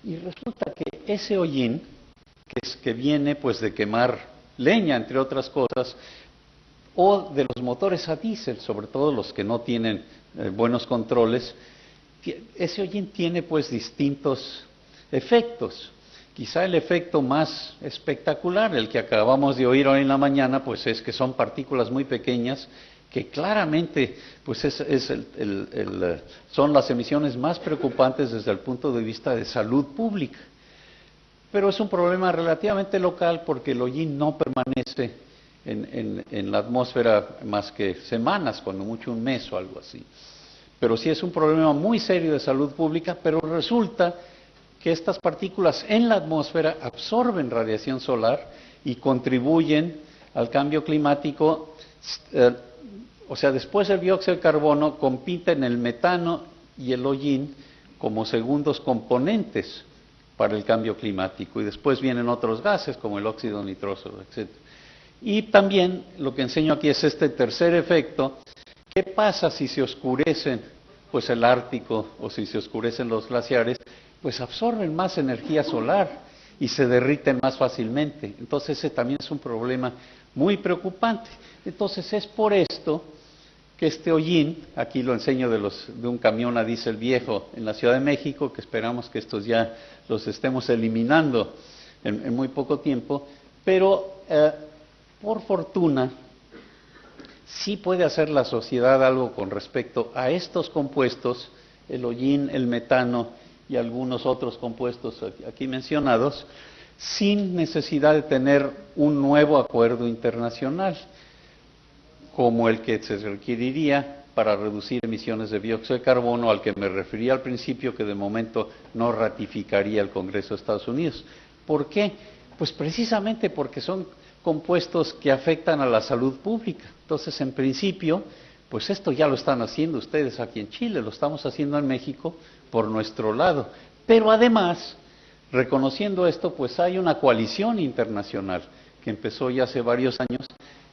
y resulta que ese hollín que viene pues de quemar leña, entre otras cosas, o de los motores a diésel, sobre todo los que no tienen buenos controles, ese hollín tiene pues distintos efectos. Quizá el efecto más espectacular, el que acabamos de oír hoy en la mañana, pues es que son partículas muy pequeñas que claramente pues son las emisiones más preocupantes desde el punto de vista de salud pública. Pero es un problema relativamente local porque el hollín no permanece en la atmósfera más que semanas, cuando mucho un mes o algo así. Pero sí es un problema muy serio de salud pública, pero resulta que estas partículas en la atmósfera absorben radiación solar y contribuyen al cambio climático. O sea, después del dióxido de carbono compiten el metano y el hollín como segundos componentes para el cambio climático, y después vienen otros gases como el óxido nitroso, etc. Y también lo que enseño aquí es este tercer efecto. ¿Qué pasa si se oscurecen pues el Ártico o si se oscurecen los glaciares? Pues absorben más energía solar y se derriten más fácilmente. Entonces ese también es un problema muy preocupante. Entonces es por esto que este hollín, aquí lo enseño de un camión a diésel viejo en la Ciudad de México, que esperamos que estos ya los estemos eliminando en muy poco tiempo, pero por fortuna sí puede hacer la sociedad algo con respecto a estos compuestos, el hollín, el metano y algunos otros compuestos aquí mencionados, sin necesidad de tener un nuevo acuerdo internacional, como el que se requeriría para reducir emisiones de dióxido de carbono, al que me refería al principio, que de momento no ratificaría el Congreso de Estados Unidos. ¿Por qué? Pues precisamente porque son compuestos que afectan a la salud pública. Entonces, en principio, pues esto ya lo están haciendo ustedes aquí en Chile, lo estamos haciendo en México por nuestro lado. Pero además, reconociendo esto, pues hay una coalición internacional que empezó ya hace varios años,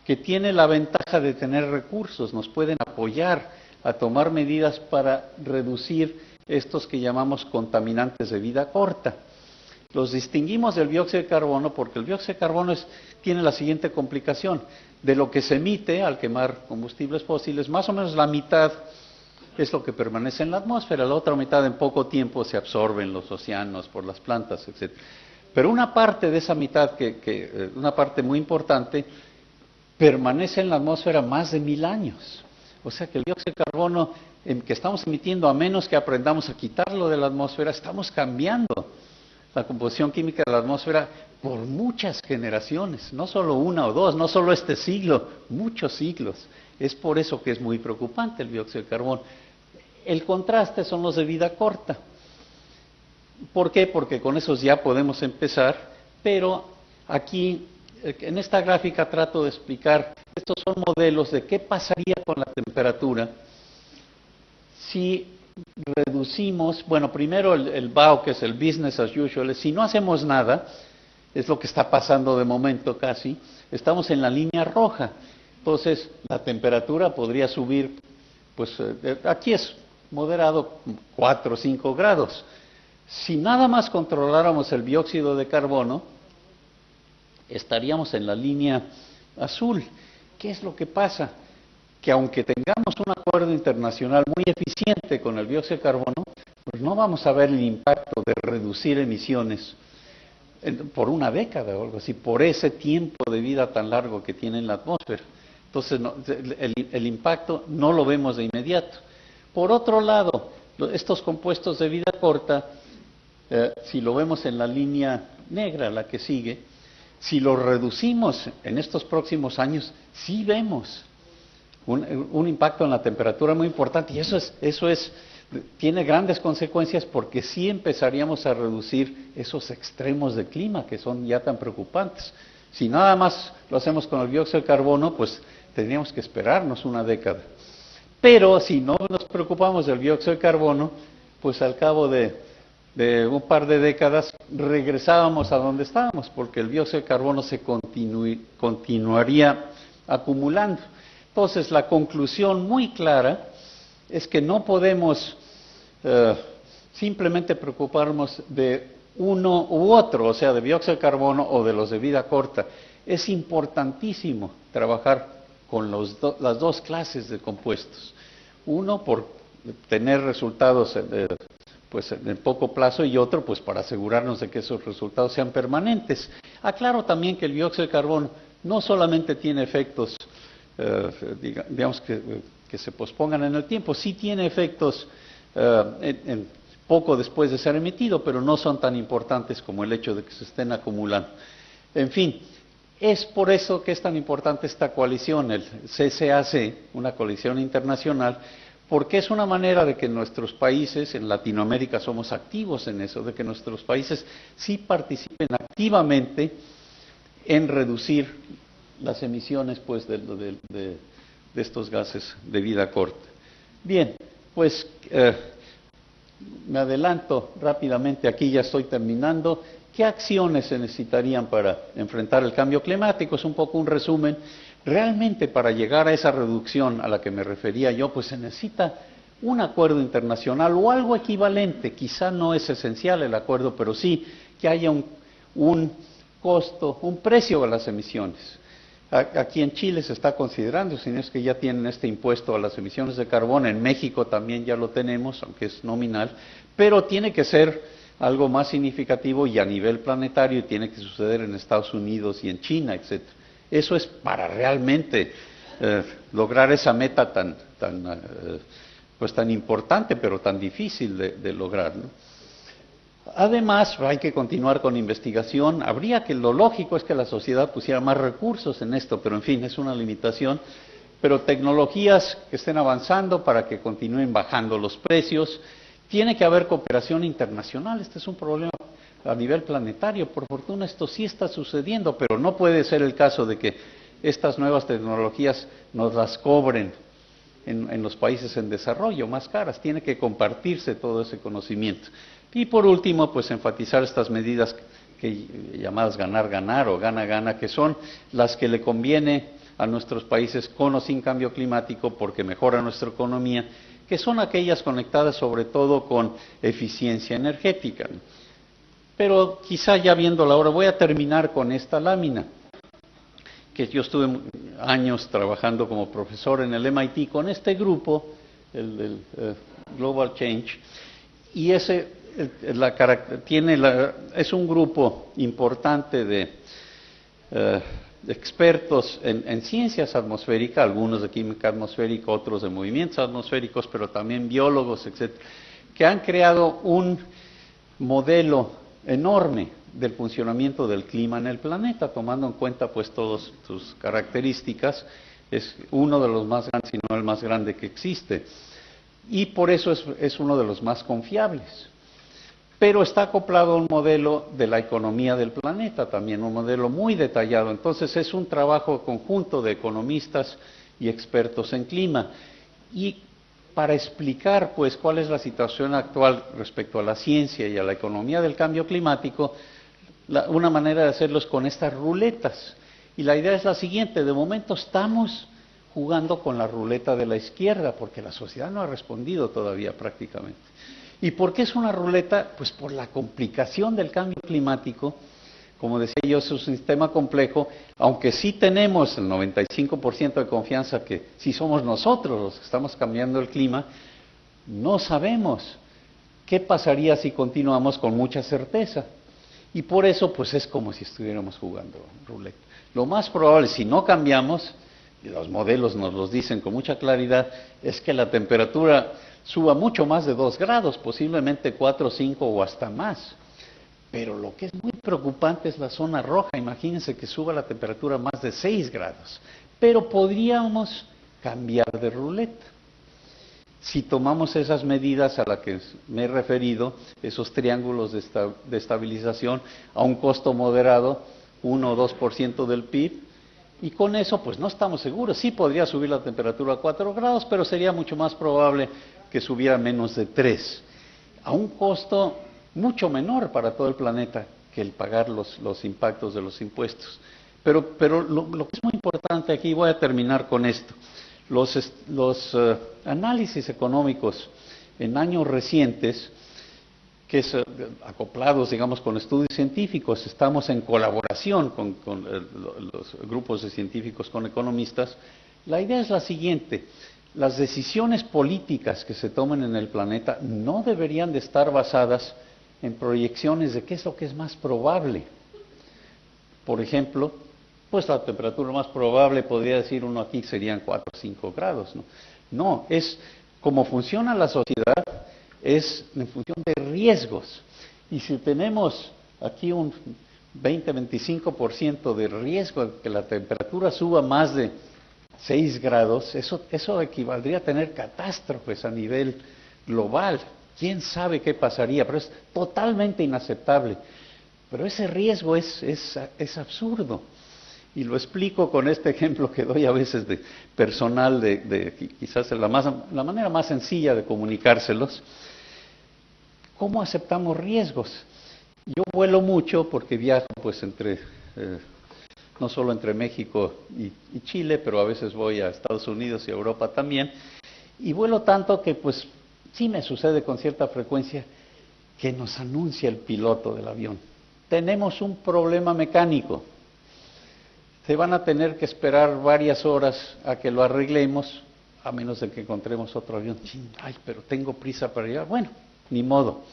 que tiene la ventaja de tener recursos, nos pueden apoyar a tomar medidas para reducir estos que llamamos contaminantes de vida corta. Los distinguimos del dióxido de carbono porque el dióxido de carbono tiene la siguiente complicación. De lo que se emite al quemar combustibles fósiles, más o menos la mitad es lo que permanece en la atmósfera, la otra mitad en poco tiempo se absorbe en los océanos, por las plantas, etc. Pero una parte de esa mitad, una parte muy importante, permanece en la atmósfera más de 1000 años. O sea que el dióxido de carbono que estamos emitiendo, a menos que aprendamos a quitarlo de la atmósfera, estamos cambiando la composición química de la atmósfera por muchas generaciones, no solo una o dos, no solo este siglo, muchos siglos. Es por eso que es muy preocupante el dióxido de carbono. El contraste son los de vida corta. ¿Por qué? Porque con esos ya podemos empezar, pero aquí, en esta gráfica trato de explicar, estos son modelos de qué pasaría con la temperatura si reducimos, bueno, primero el BAO, que es el business as usual, si no hacemos nada, es lo que está pasando de momento casi, estamos en la línea roja. Entonces, la temperatura podría subir, pues aquí es moderado 4 o 5 grados. Si nada más controláramos el dióxido de carbono, estaríamos en la línea azul. ¿Qué es lo que pasa? Que aunque tengamos un acuerdo internacional muy eficiente con el dióxido de carbono, pues no vamos a ver el impacto de reducir emisiones por una década o algo así, por ese tiempo de vida tan largo que tiene en la atmósfera. Entonces, el impacto no lo vemos de inmediato. Por otro lado, estos compuestos de vida corta, si lo vemos en la línea negra, la que sigue, si lo reducimos en estos próximos años, sí vemos un impacto en la temperatura muy importante, y eso tiene grandes consecuencias porque sí empezaríamos a reducir esos extremos de clima que son ya tan preocupantes. Si nada más lo hacemos con el dióxido de carbono, pues tendríamos que esperarnos una década. Pero si no nos preocupamos del dióxido de carbono, pues al cabo de un par de décadas regresábamos a donde estábamos, porque el dióxido de carbono se continuaría acumulando. Entonces, la conclusión muy clara es que no podemos simplemente preocuparnos de uno u otro, o sea, de dióxido de carbono o de los de vida corta. Es importantísimo trabajar con las dos clases de compuestos. Uno, por tener resultados pues en poco plazo, y otro, pues para asegurarnos de que esos resultados sean permanentes. Aclaro también que el dióxido de carbono no solamente tiene efectos digamos que se pospongan en el tiempo, sí tiene efectos poco después de ser emitido, pero no son tan importantes como el hecho de que se estén acumulando. En fin, es por eso que es tan importante esta coalición, el CCAC, una coalición internacional, porque es una manera de que nuestros países, en Latinoamérica somos activos en eso, de que nuestros países sí participen activamente en reducir las emisiones pues de estos gases de vida corta. Bien, pues me adelanto rápidamente, aquí ya estoy terminando. ¿Qué acciones se necesitarían para enfrentar el cambio climático? Es un poco un resumen. Realmente para llegar a esa reducción a la que me refería yo, pues se necesita un acuerdo internacional o algo equivalente. Quizá no es esencial el acuerdo, pero sí que haya un costo, un precio a las emisiones. Aquí en Chile se está considerando, si no es que ya tienen este impuesto a las emisiones de carbono, en México también ya lo tenemos, aunque es nominal, pero tiene que ser algo más significativo y a nivel planetario, y tiene que suceder en Estados Unidos y en China, etc. Eso es para realmente lograr esa meta tan importante, pero tan difícil de lograr, ¿no? Además, hay que continuar con investigación. Lo lógico es que la sociedad pusiera más recursos en esto, pero en fin, es una limitación. pero tecnologías que estén avanzando para que continúen bajando los precios. Tiene que haber cooperación internacional. Este es un problema a nivel planetario. Por fortuna esto sí está sucediendo, pero no puede ser el caso de que estas nuevas tecnologías nos las cobren en los países en desarrollo, más caras. Tiene que compartirse todo ese conocimiento. Y por último, pues enfatizar estas medidas llamadas ganar-ganar o gana-gana, que son las que le conviene a nuestros países con o sin cambio climático porque mejora nuestra economía, que son aquellas conectadas sobre todo con eficiencia energética. Pero quizá ya viéndola ahora, voy a terminar con esta lámina, que yo estuve años trabajando como profesor en el MIT con este grupo, el Global Change, y ese es un grupo importante de expertos en ciencias atmosféricas, algunos de química atmosférica, otros de movimientos atmosféricos, pero también biólogos, etcétera, que han creado un modelo enorme del funcionamiento del clima en el planeta, tomando en cuenta pues todas sus características. Es uno de los más grandes, si no el más grande que existe, y por eso es uno de los más confiables. Pero está acoplado a un modelo de la economía del planeta también, un modelo muy detallado. Entonces es un trabajo conjunto de economistas y expertos en clima. Y para explicar pues cuál es la situación actual respecto a la ciencia y a la economía del cambio climático, una manera de hacerlo es con estas ruletas. Y la idea es la siguiente: de momento estamos jugando con la ruleta de la izquierda, porque la sociedad no ha respondido todavía prácticamente. ¿Y por qué es una ruleta? Pues por la complicación del cambio climático. Como decía yo, es un sistema complejo, aunque sí tenemos el 95% de confianza que sí somos nosotros los que estamos cambiando el clima, no sabemos qué pasaría si continuamos con mucha certeza. Y por eso, pues es como si estuviéramos jugando ruleta. Lo más probable, si no cambiamos, y los modelos nos los dicen con mucha claridad, es que la temperatura suba mucho más de 2 grados, posiblemente 4, 5 o hasta más. Pero lo que es muy preocupante es la zona roja. Imagínense que suba la temperatura más de 6 grados. Pero podríamos cambiar de ruleta. Si tomamos esas medidas a las que me he referido, esos triángulos de estabilización a un costo moderado, 1 o 2% del PIB, y con eso pues no estamos seguros. Sí podría subir la temperatura a 4 grados, pero sería mucho más probable que subiera menos de 3, a un costo mucho menor para todo el planeta que el pagar los impactos de los impuestos. Pero lo que es muy importante aquí, voy a terminar con esto, los análisis económicos en años recientes, que es acoplados, digamos, con estudios científicos, estamos en colaboración con los grupos de científicos, con economistas. La idea es la siguiente: las decisiones políticas que se tomen en el planeta no deberían de estar basadas en proyecciones de qué es lo que es más probable. Por ejemplo, pues la temperatura más probable, podría decir uno aquí, serían 4 o 5 grados, ¿no? No, es como funciona la sociedad, es en función de riesgos. Y si tenemos aquí un 20-25% de riesgo de que la temperatura suba más de 6 grados, eso equivaldría a tener catástrofes a nivel global. ¿Quién sabe qué pasaría? Pero es totalmente inaceptable. Pero ese riesgo es absurdo. Y lo explico con este ejemplo que doy a veces de personal, quizás la manera más sencilla de comunicárselos. ¿Cómo aceptamos riesgos? Yo vuelo mucho porque viajo pues no solo entre México y Chile, pero a veces voy a Estados Unidos y a Europa también. Y vuelo tanto que pues sí me sucede con cierta frecuencia que nos anuncia el piloto del avión: tenemos un problema mecánico. Se van a tener que esperar varias horas a que lo arreglemos, a menos de que encontremos otro avión. Ay, pero tengo prisa para llegar. Bueno, ni modo.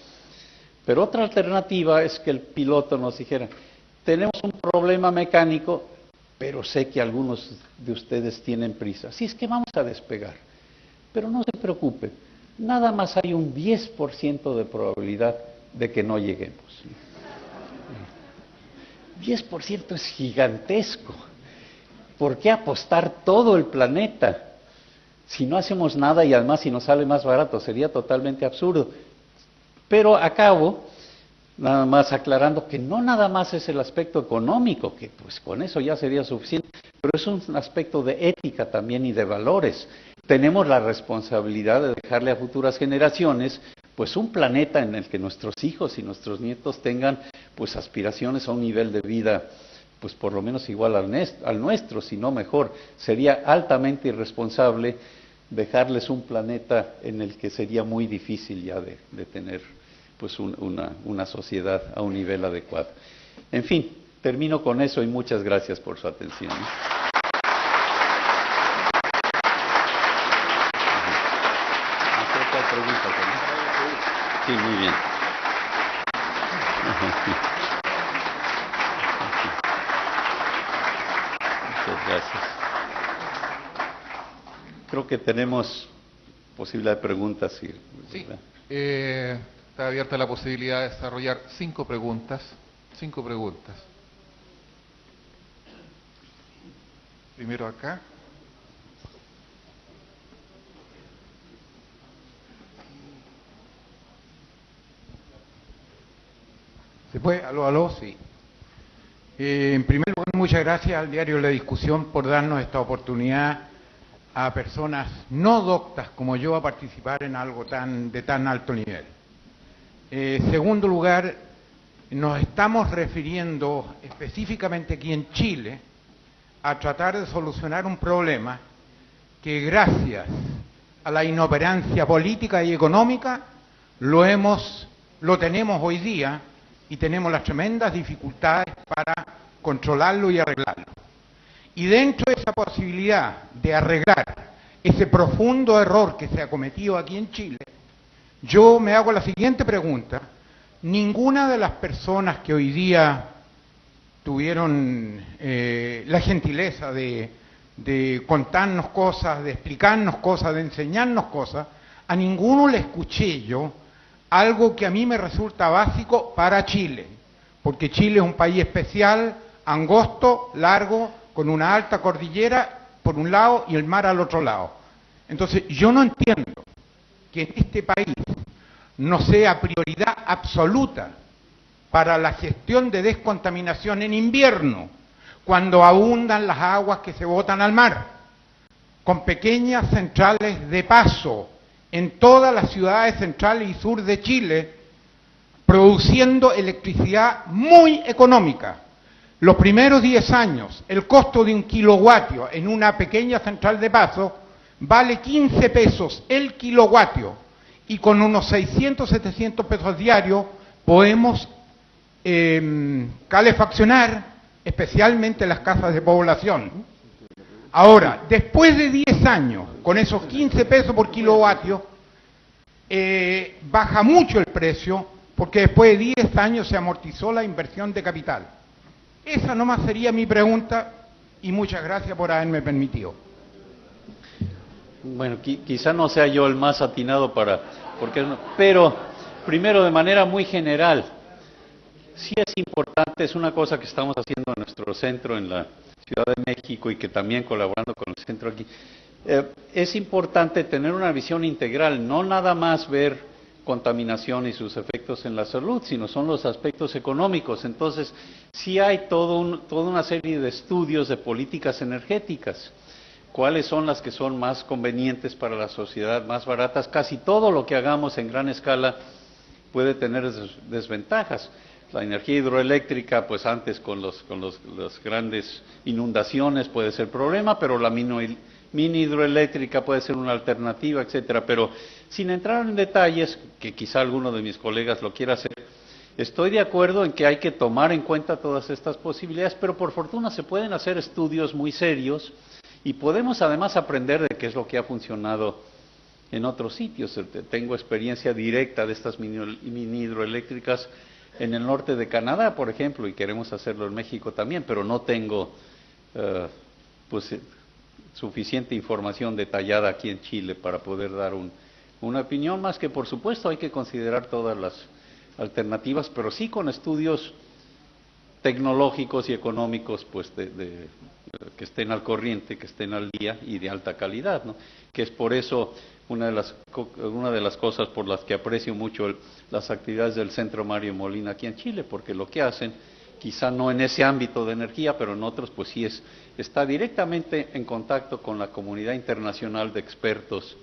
Pero otra alternativa es que el piloto nos dijera: tenemos un problema mecánico, pero sé que algunos de ustedes tienen prisa. Así es que vamos a despegar. Pero no se preocupen, nada más hay un 10% de probabilidad de que no lleguemos. 10% es gigantesco. ¿por qué apostar todo el planeta? Si no hacemos nada y además si nos sale más barato, sería totalmente absurdo. Pero acabo nada más aclarando que no nada más es el aspecto económico, que pues con eso ya sería suficiente, pero es un aspecto de ética también y de valores. Tenemos la responsabilidad de dejarle a futuras generaciones pues un planeta en el que nuestros hijos y nuestros nietos tengan pues aspiraciones a un nivel de vida pues por lo menos igual al nuestro, si no mejor. Sería altamente irresponsable dejarles un planeta en el que sería muy difícil ya de tener pues una sociedad a un nivel adecuado. En fin, termino con eso y muchas gracias por su atención. Sí, muy bien. Muchas gracias. Creo que tenemos posibilidad de preguntas. Sí, está abierta la posibilidad de desarrollar 5 preguntas. 5 preguntas. Primero acá. ¿Se puede? Aló, aló, sí. En primer lugar, muchas gracias al diario La Discusión por darnos esta oportunidad a personas no doctas como yo a participar en algo de tan alto nivel. Segundo lugar, nos estamos refiriendo específicamente aquí en Chile a tratar de solucionar un problema que gracias a la inoperancia política y económica lo tenemos hoy día y tenemos las tremendas dificultades para controlarlo y arreglarlo. Y dentro de esa posibilidad de arreglar ese profundo error que se ha cometido aquí en Chile, yo me hago la siguiente pregunta. Ninguna de las personas que hoy día tuvieron la gentileza de contarnos cosas, de explicarnos cosas, de enseñarnos cosas, a ninguno le escuché yo algo que a mí me resulta básico para Chile, porque Chile es un país especial, angosto, largo, con una alta cordillera por un lado y el mar al otro lado. Entonces, yo no entiendo que en este país no sea prioridad absoluta para la gestión de descontaminación en invierno, cuando abundan las aguas que se botan al mar, con pequeñas centrales de paso en todas las ciudades centrales y sur de Chile, produciendo electricidad muy económica. Los primeros 10 años, el costo de un kilovatio en una pequeña central de paso vale 15 pesos el kilovatio, y con unos 600, 700 pesos diarios podemos calefaccionar especialmente las casas de población. Ahora, después de 10 años, con esos 15 pesos por kilovatio, baja mucho el precio, porque después de 10 años se amortizó la inversión de capital. Esa nomás sería mi pregunta, y muchas gracias por haberme permitido. Bueno, quizá no sea yo el más atinado pero primero de manera muy general, sí es importante, es una cosa que estamos haciendo en nuestro centro en la Ciudad de México y que también colaborando con el centro aquí. Es importante tener una visión integral, no nada más ver contaminación y sus efectos en la salud, sino son los aspectos económicos. Entonces, sí hay toda una serie de estudios de políticas energéticas. ¿Cuáles son las que son más convenientes para la sociedad, más baratas? Casi todo lo que hagamos en gran escala puede tener desventajas. La energía hidroeléctrica, pues antes con las grandes inundaciones puede ser problema, pero la mini hidroeléctrica puede ser una alternativa, etcétera. Pero sin entrar en detalles, que quizá alguno de mis colegas lo quiera hacer, estoy de acuerdo en que hay que tomar en cuenta todas estas posibilidades, pero por fortuna se pueden hacer estudios muy serios y podemos además aprender de qué es lo que ha funcionado en otros sitios. Tengo experiencia directa de estas mini hidroeléctricas en el norte de Canadá, por ejemplo, y queremos hacerlo en México también, pero no tengo suficiente información detallada aquí en Chile para poder dar una opinión, más que por supuesto hay que considerar todas las alternativas, pero sí con estudios tecnológicos y económicos pues de que estén al corriente, que estén al día y de alta calidad, ¿no? Que es por eso una de las cosas por las que aprecio mucho las actividades del Centro Mario Molina aquí en Chile, porque lo que hacen, quizá no en ese ámbito de energía, pero en otros, pues sí está directamente en contacto con la comunidad internacional de expertos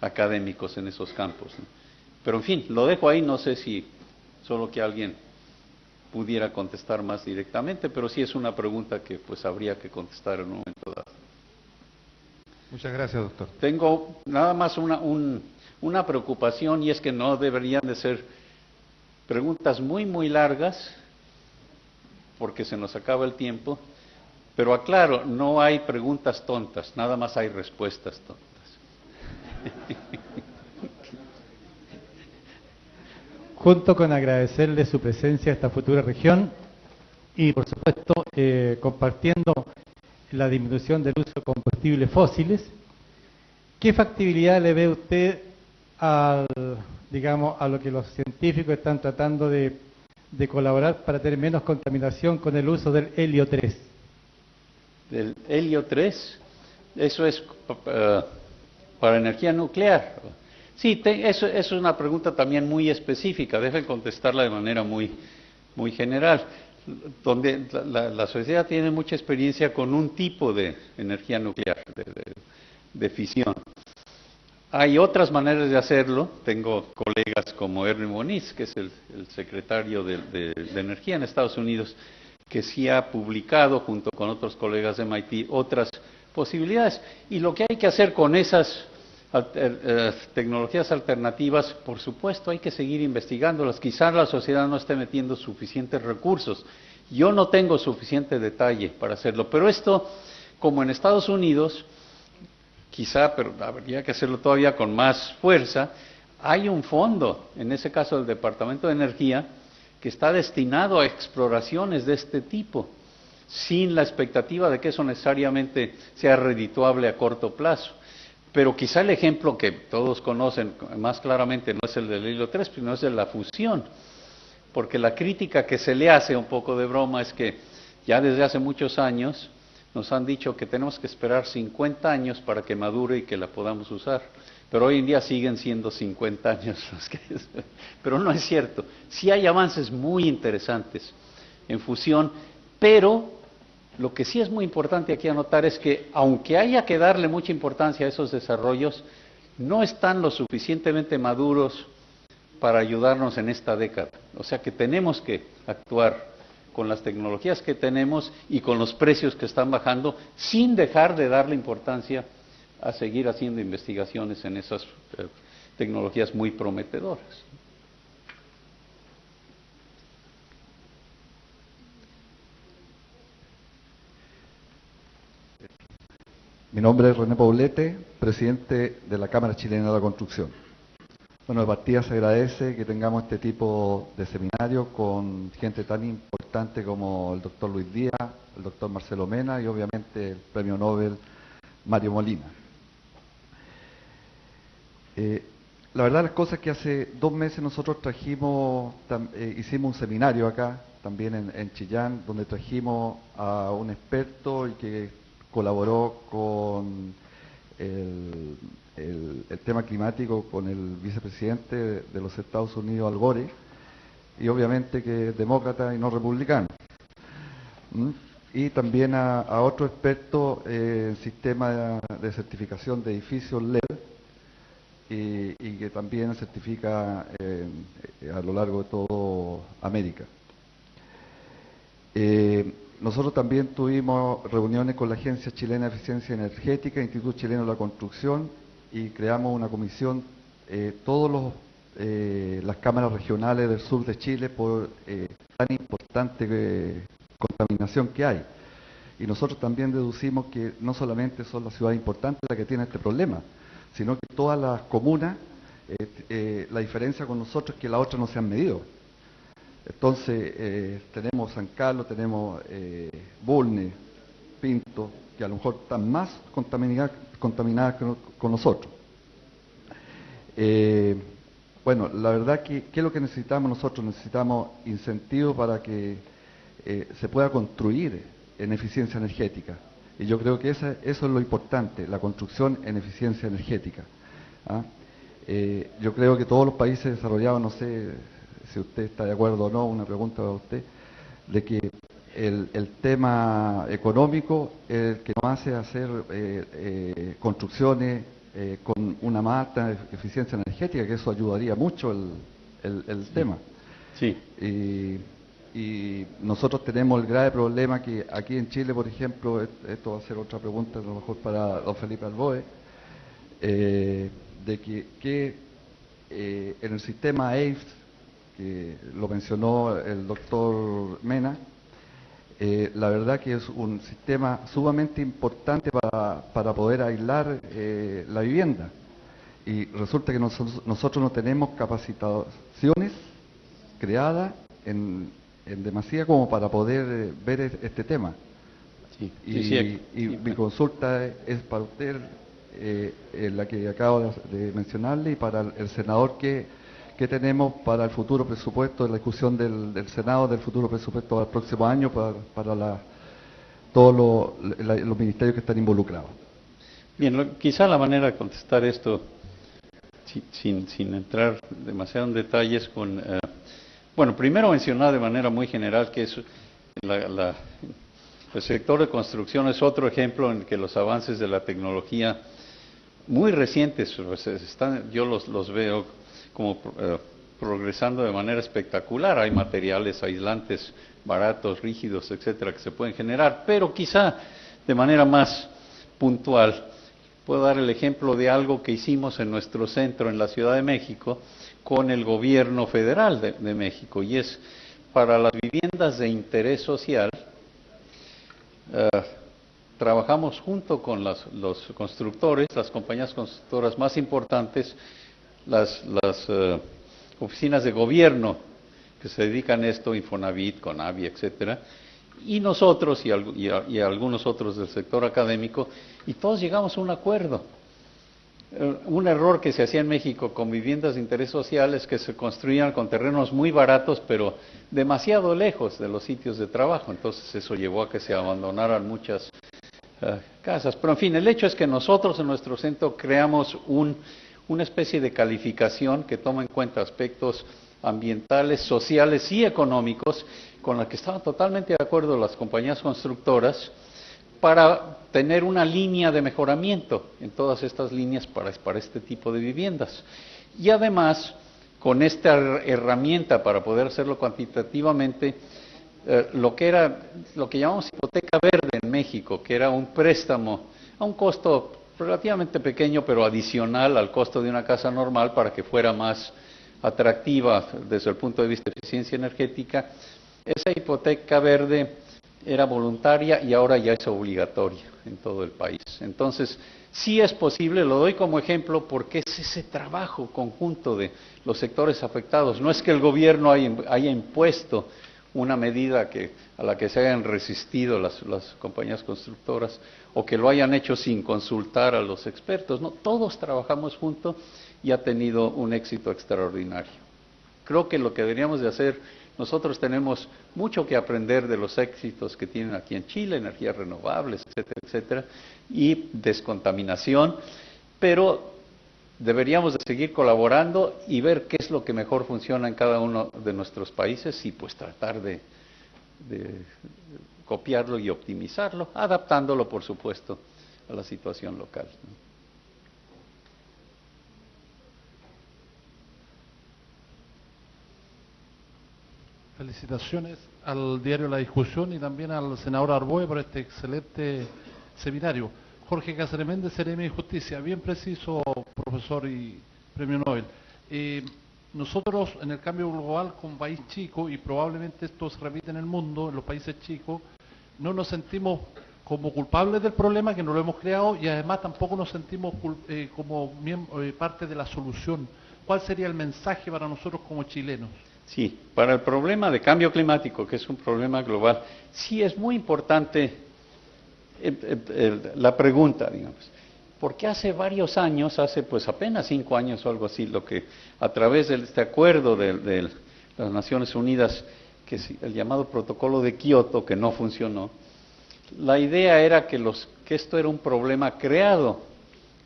académicos en esos campos, ¿no? Pero en fin, lo dejo ahí, no sé si solo que alguien pudiera contestar más directamente, pero sí es una pregunta que pues habría que contestar en un momento dado. Muchas gracias, doctor. Tengo nada más una preocupación, y es que no deberían de ser preguntas muy largas, porque se nos acaba el tiempo, pero aclaro, no hay preguntas tontas, nada más hay respuestas tontas. Junto con agradecerle su presencia a esta futura región y, por supuesto, compartiendo la disminución del uso de combustibles fósiles, ¿qué factibilidad le ve usted digamos, a lo que los científicos están tratando de colaborar para tener menos contaminación con el uso del helio 3? Del helio 3, eso es para energía nuclear. Sí, eso es una pregunta también muy específica, dejen contestarla de manera muy general. Donde la sociedad tiene mucha experiencia con un tipo de energía nuclear, de fisión. Hay otras maneras de hacerlo. Tengo colegas como Erwin Moniz, que es el secretario de Energía en Estados Unidos, que sí ha publicado junto con otros colegas de MIT otras posibilidades. Y lo que hay que hacer con esas tecnologías alternativas, por supuesto, hay que seguir investigándolas. Quizás la sociedad no esté metiendo suficientes recursos. Yo no tengo suficiente detalle para hacerlo, pero esto, como en Estados Unidos, quizá, pero habría que hacerlo todavía con más fuerza, hay un fondo, en ese caso el Departamento de Energía, que está destinado a exploraciones de este tipo, sin la expectativa de que eso necesariamente sea redituable a corto plazo. Pero quizá el ejemplo que todos conocen más claramente no es el del helio 3, sino es de la fusión. Porque la crítica que se le hace, un poco de broma, es que ya desde hace muchos años nos han dicho que tenemos que esperar 50 años para que madure y que la podamos usar. Pero hoy en día siguen siendo 50 años los que... Pero no es cierto. Sí hay avances muy interesantes en fusión, pero lo que sí es muy importante aquí anotar es que, aunque haya que darle mucha importancia a esos desarrollos, no están lo suficientemente maduros para ayudarnos en esta década. O sea que tenemos que actuar con las tecnologías que tenemos y con los precios que están bajando, sin dejar de darle importancia a seguir haciendo investigaciones en esas tecnologías muy prometedoras. Mi nombre es René Poblete, presidente de la Cámara Chilena de la Construcción. Bueno, de partida se agradece que tengamos este tipo de seminario con gente tan importante como el doctor Luis Díaz, el doctor Marcelo Mena y obviamente el premio Nobel Mario Molina. La verdad las cosas es que hace 2 meses nosotros hicimos un seminario acá, también en Chillán, donde trajimos a un experto y que colaboró con el tema climático con el vicepresidente de los Estados Unidos, Al Gore, y obviamente que es demócrata y no republicano. Y también a otro experto en sistema de certificación de edificios LED, y que también certifica a lo largo de toda América. Nosotros también tuvimos reuniones con la Agencia Chilena de Eficiencia Energética, Instituto Chileno de la Construcción, y creamos una comisión, las cámaras regionales del sur de Chile, por tan importante contaminación que hay. Y nosotros también deducimos que no solamente son las ciudades importantes las que tienen este problema, sino que todas las comunas, la diferencia con nosotros es que las otras no se han medido. Entonces, tenemos San Carlos, tenemos Bulnes, Pinto, que a lo mejor están más contaminadas que con nosotros. Bueno, la verdad que, ¿qué es lo que necesitamos nosotros? Necesitamos incentivos para que se pueda construir en eficiencia energética. Y yo creo que eso es lo importante, la construcción en eficiencia energética. ¿Ah? Yo creo que todos los países desarrollados, no sé si usted está de acuerdo o no, una pregunta a usted, de que el tema económico es el que nos hace hacer construcciones con una más alta eficiencia energética, que eso ayudaría mucho el tema. Sí. Y nosotros tenemos el grave problema que aquí en Chile, por ejemplo, esto va a ser otra pregunta a lo mejor para don Felipe Alboe, de que en el sistema AIF, que lo mencionó el doctor Mena, la verdad que es un sistema sumamente importante para poder aislar la vivienda. Y resulta que nosotros no tenemos capacitaciones creadas en demasía como para poder ver este tema. Sí, y mi consulta es para usted, la que acabo de mencionarle, y para el senador que tenemos para el futuro presupuesto, la discusión del Senado del futuro presupuesto para el próximo año para todos los ministerios que están involucrados. Bien, quizá la manera de contestar esto, sin entrar demasiado en detalles, bueno, primero mencionar de manera muy general que es el sector de construcción es otro ejemplo en que los avances de la tecnología muy recientes, pues, yo los veo como progresando de manera espectacular. Hay materiales aislantes baratos, rígidos, etcétera, que se pueden generar, pero quizá de manera más puntual puedo dar el ejemplo de algo que hicimos en nuestro centro en la Ciudad de México con el gobierno federal de México, y es para las viviendas de interés social. Trabajamos junto con los constructores, las compañías constructoras más importantes, las oficinas de gobierno que se dedican a esto, Infonavit, Conavi, etcétera, y nosotros y algunos otros del sector académico, y todos llegamos a un acuerdo. Un error que se hacía en México con viviendas de interés social es que se construían con terrenos muy baratos, pero demasiado lejos de los sitios de trabajo. Entonces eso llevó a que se abandonaran muchas casas. Pero en fin, el hecho es que nosotros en nuestro centro creamos una especie de calificación que toma en cuenta aspectos ambientales, sociales y económicos, con la que estaban totalmente de acuerdo las compañías constructoras, para tener una línea de mejoramiento en todas estas líneas para este tipo de viviendas. Y además, con esta herramienta para poder hacerlo cuantitativamente, lo que llamamos hipoteca verde en México, que era un préstamo a un costo relativamente pequeño, pero adicional al costo de una casa normal para que fuera más atractiva desde el punto de vista de eficiencia energética. Esa hipoteca verde era voluntaria y ahora ya es obligatoria en todo el país. Entonces, sí es posible, lo doy como ejemplo porque es ese trabajo conjunto de los sectores afectados. No es que el gobierno haya impuesto una medida a la que se hayan resistido las compañías constructoras o que lo hayan hecho sin consultar a los expertos. No, todos trabajamos juntos y ha tenido un éxito extraordinario. Creo que lo que deberíamos de hacer, nosotros tenemos mucho que aprender de los éxitos que tienen aquí en Chile, energías renovables, etcétera, etcétera, y descontaminación, pero deberíamos de seguir colaborando y ver qué es lo que mejor funciona en cada uno de nuestros países y pues tratar de copiarlo y optimizarlo, adaptándolo, por supuesto, a la situación local. Felicitaciones al diario La Discusión y también al senador Arboe por este excelente seminario. Jorge Cáceres Méndez, Seremi de Justicia. Bien preciso, profesor y premio Nobel. Nosotros, en el cambio global, como país chico, y probablemente esto se repite en el mundo, en los países chicos, no nos sentimos como culpables del problema, que no lo hemos creado, y además tampoco nos sentimos como parte de la solución. ¿Cuál sería el mensaje para nosotros como chilenos? Sí, para el problema de cambio climático, que es un problema global, sí es muy importante la pregunta, digamos, porque hace varios años, hace pues apenas 5 años o algo así, lo que a través de este acuerdo de las Naciones Unidas, que es el llamado Protocolo de Kioto, que no funcionó, La idea era que esto era un problema creado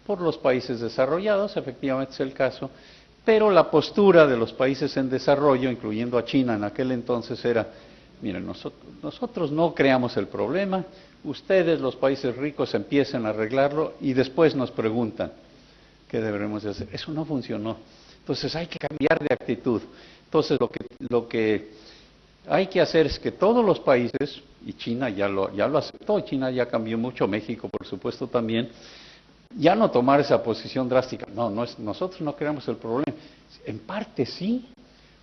por los países desarrollados, efectivamente es el caso, pero la postura de los países en desarrollo, incluyendo a China en aquel entonces, era, miren, nosotros no creamos el problema, ustedes, los países ricos, empiecen a arreglarlo y después nos preguntan qué deberemos de hacer. Eso no funcionó. Entonces hay que cambiar de actitud. Entonces lo que hay que hacer es que todos los países, y China ya lo aceptó, China ya cambió mucho, México por supuesto también, ya no tomar esa posición drástica. Nosotros no creamos el problema. En parte sí,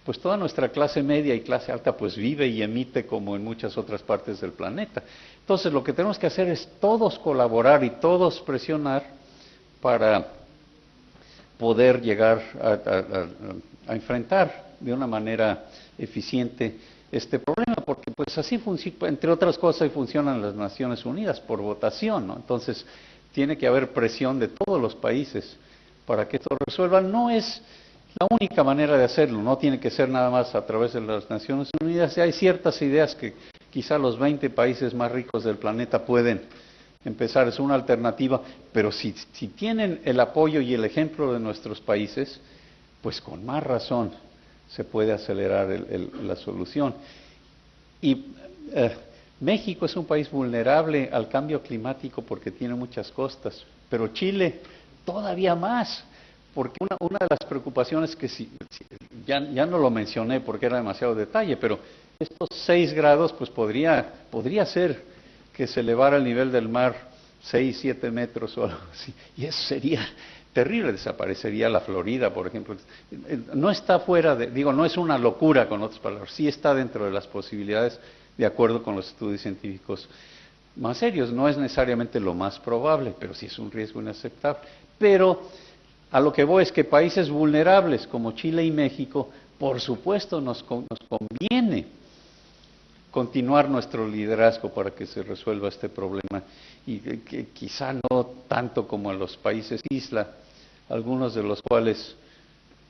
pues toda nuestra clase media y clase alta pues vive y emite como en muchas otras partes del planeta. Entonces lo que tenemos que hacer es todos colaborar y todos presionar para poder llegar a enfrentar de una manera eficiente este problema, porque pues así funciona, entre otras cosas, funcionan las Naciones Unidas por votación, ¿no? Entonces tiene que haber presión de todos los países para que esto resuelva. No es la única manera de hacerlo, no tiene que ser nada más a través de las Naciones Unidas. Y hay ciertas ideas que quizá los 20 países más ricos del planeta pueden empezar, es una alternativa, pero si tienen el apoyo y el ejemplo de nuestros países, pues con más razón se puede acelerar la solución. Y México es un país vulnerable al cambio climático porque tiene muchas costas, pero Chile todavía más, porque una de las preocupaciones que ya no lo mencioné porque era demasiado detalle, pero estos 6 grados pues podría ser que se elevara el nivel del mar 6, 7 metros o algo así, y eso sería terrible, desaparecería la Florida, por ejemplo. No está fuera no es una locura, con otras palabras, sí está dentro de las posibilidades, de acuerdo con los estudios científicos más serios. No es necesariamente lo más probable, pero sí es un riesgo inaceptable. Pero a lo que voy es que países vulnerables como Chile y México, por supuesto nos conviene continuar nuestro liderazgo para que se resuelva este problema, y que quizá no tanto como en los países isla, algunos de los cuales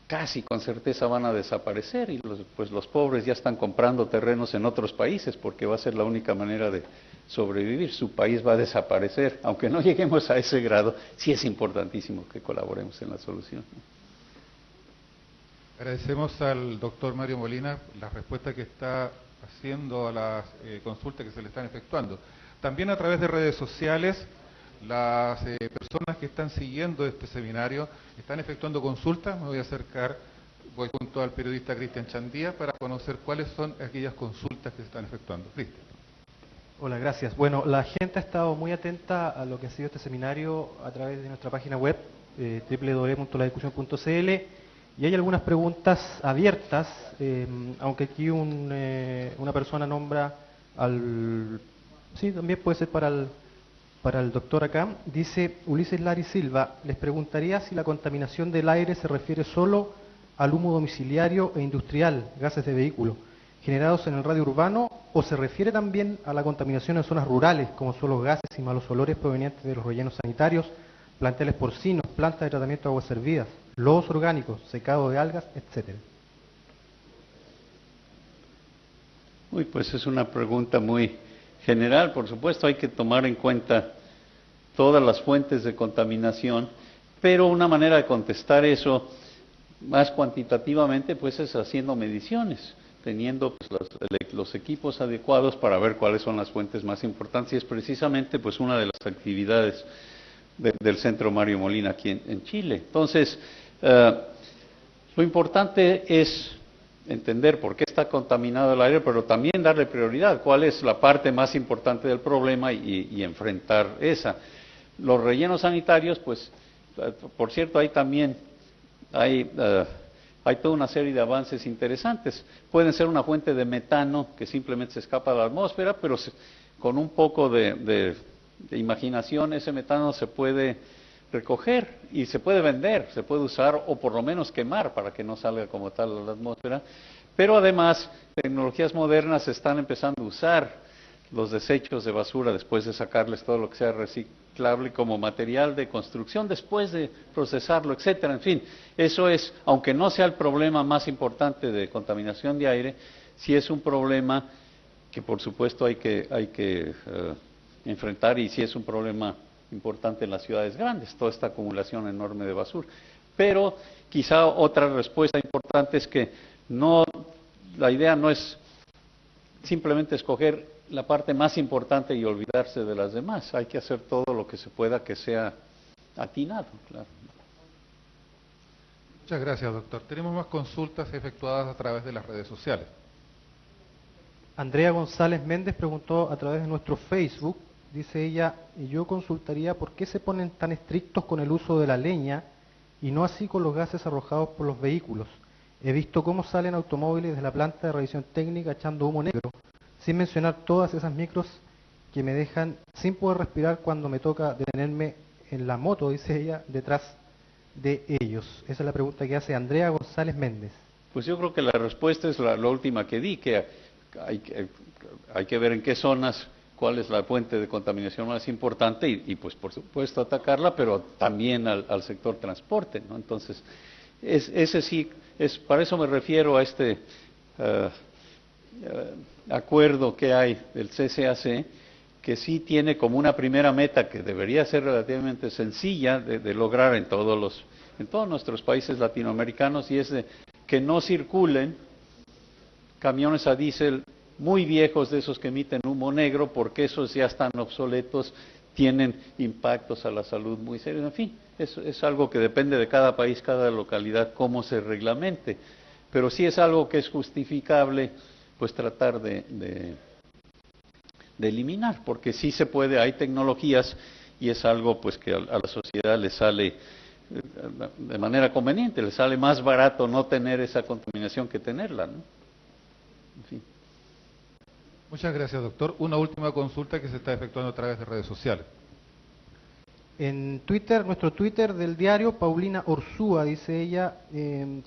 casi con certeza van a desaparecer, y pues los pobres ya están comprando terrenos en otros países porque va a ser la única manera de sobrevivir. Su país va a desaparecer. Aunque no lleguemos a ese grado, sí es importantísimo que colaboremos en la solución. Agradecemos al doctor Mario Molina la respuesta que está haciendo a las consultas que se le están efectuando. También a través de redes sociales, las personas que están siguiendo este seminario están efectuando consultas. Me voy a acercar, voy junto al periodista Cristian Chandía para conocer cuáles son aquellas consultas que se están efectuando. Cristian. Hola, gracias. Bueno, la gente ha estado muy atenta a lo que ha sido este seminario a través de nuestra página web, www.ladiscusión.cl, y hay algunas preguntas abiertas, aunque aquí una persona nombra al... Sí, también puede ser para el doctor acá. Dice Ulises Lari Silva, les preguntaría si la contaminación del aire se refiere solo al humo domiciliario e industrial, gases de vehículo, generados en el radio urbano, o se refiere también a la contaminación en zonas rurales, como son los gases y malos olores provenientes de los rellenos sanitarios, planteles porcinos, plantas de tratamiento de aguas servidas, lodos orgánicos, secado de algas, etcétera. Uy, pues es una pregunta muy general. Por supuesto hay que tomar en cuenta todas las fuentes de contaminación, pero una manera de contestar eso más cuantitativamente pues es haciendo mediciones, teniendo pues, los equipos adecuados para ver cuáles son las fuentes más importantes, y es precisamente pues una de las actividades del Centro Mario Molina aquí en Chile. Entonces, lo importante es entender por qué está contaminado el aire, pero también darle prioridad, cuál es la parte más importante del problema y enfrentar esa. Los rellenos sanitarios, pues, por cierto, hay toda una serie de avances interesantes. Pueden ser una fuente de metano que simplemente se escapa a la atmósfera, pero con un poco de imaginación ese metano se puede recoger y se puede vender, se puede usar o por lo menos quemar para que no salga como tal a la atmósfera. Pero además, tecnologías modernas están empezando a usar los desechos de basura después de sacarles todo lo que sea reciclable como material de construcción, después de procesarlo, etcétera. En fin, eso es, aunque no sea el problema más importante de contaminación de aire, sí es un problema que por supuesto hay que enfrentar, y sí es un problema importante en las ciudades grandes, toda esta acumulación enorme de basura. Pero quizá otra respuesta importante es que la idea no es simplemente escoger la parte más importante y olvidarse de las demás. Hay que hacer todo lo que se pueda que sea atinado, claro. Muchas gracias, doctor. Tenemos más consultas efectuadas a través de las redes sociales. Andrea González Méndez preguntó a través de nuestro Facebook, dice ella, yo consultaría por qué se ponen tan estrictos con el uso de la leña y no así con los gases arrojados por los vehículos. He visto cómo salen automóviles de la planta de revisión técnica echando humo negro, sin mencionar todas esas micros que me dejan sin poder respirar cuando me toca detenerme en la moto, dice ella, detrás de ellos. Esa es la pregunta que hace Andrea González Méndez. Pues yo creo que la respuesta es la última que di, que hay que ver en qué zonas, cuál es la fuente de contaminación más importante y pues por supuesto atacarla, pero también al sector transporte, ¿no? Entonces, ese sí, para eso me refiero a este acuerdo que hay del CCAC, que sí tiene como una primera meta que debería ser relativamente sencilla de lograr en todos nuestros países latinoamericanos, y es de que no circulen camiones a diésel muy viejos, de esos que emiten humo negro, porque esos ya están obsoletos, tienen impactos a la salud muy serios. En fin, es algo que depende de cada país, cada localidad, cómo se reglamente, pero sí es algo que es justificable pues tratar de eliminar, porque sí se puede, hay tecnologías y es algo pues que a la sociedad le sale de manera conveniente, le sale más barato no tener esa contaminación que tenerla, ¿no? En fin. Muchas gracias, doctor. Una última consulta que se está efectuando a través de redes sociales. En Twitter, nuestro Twitter del diario, Paulina Orsúa, dice ella,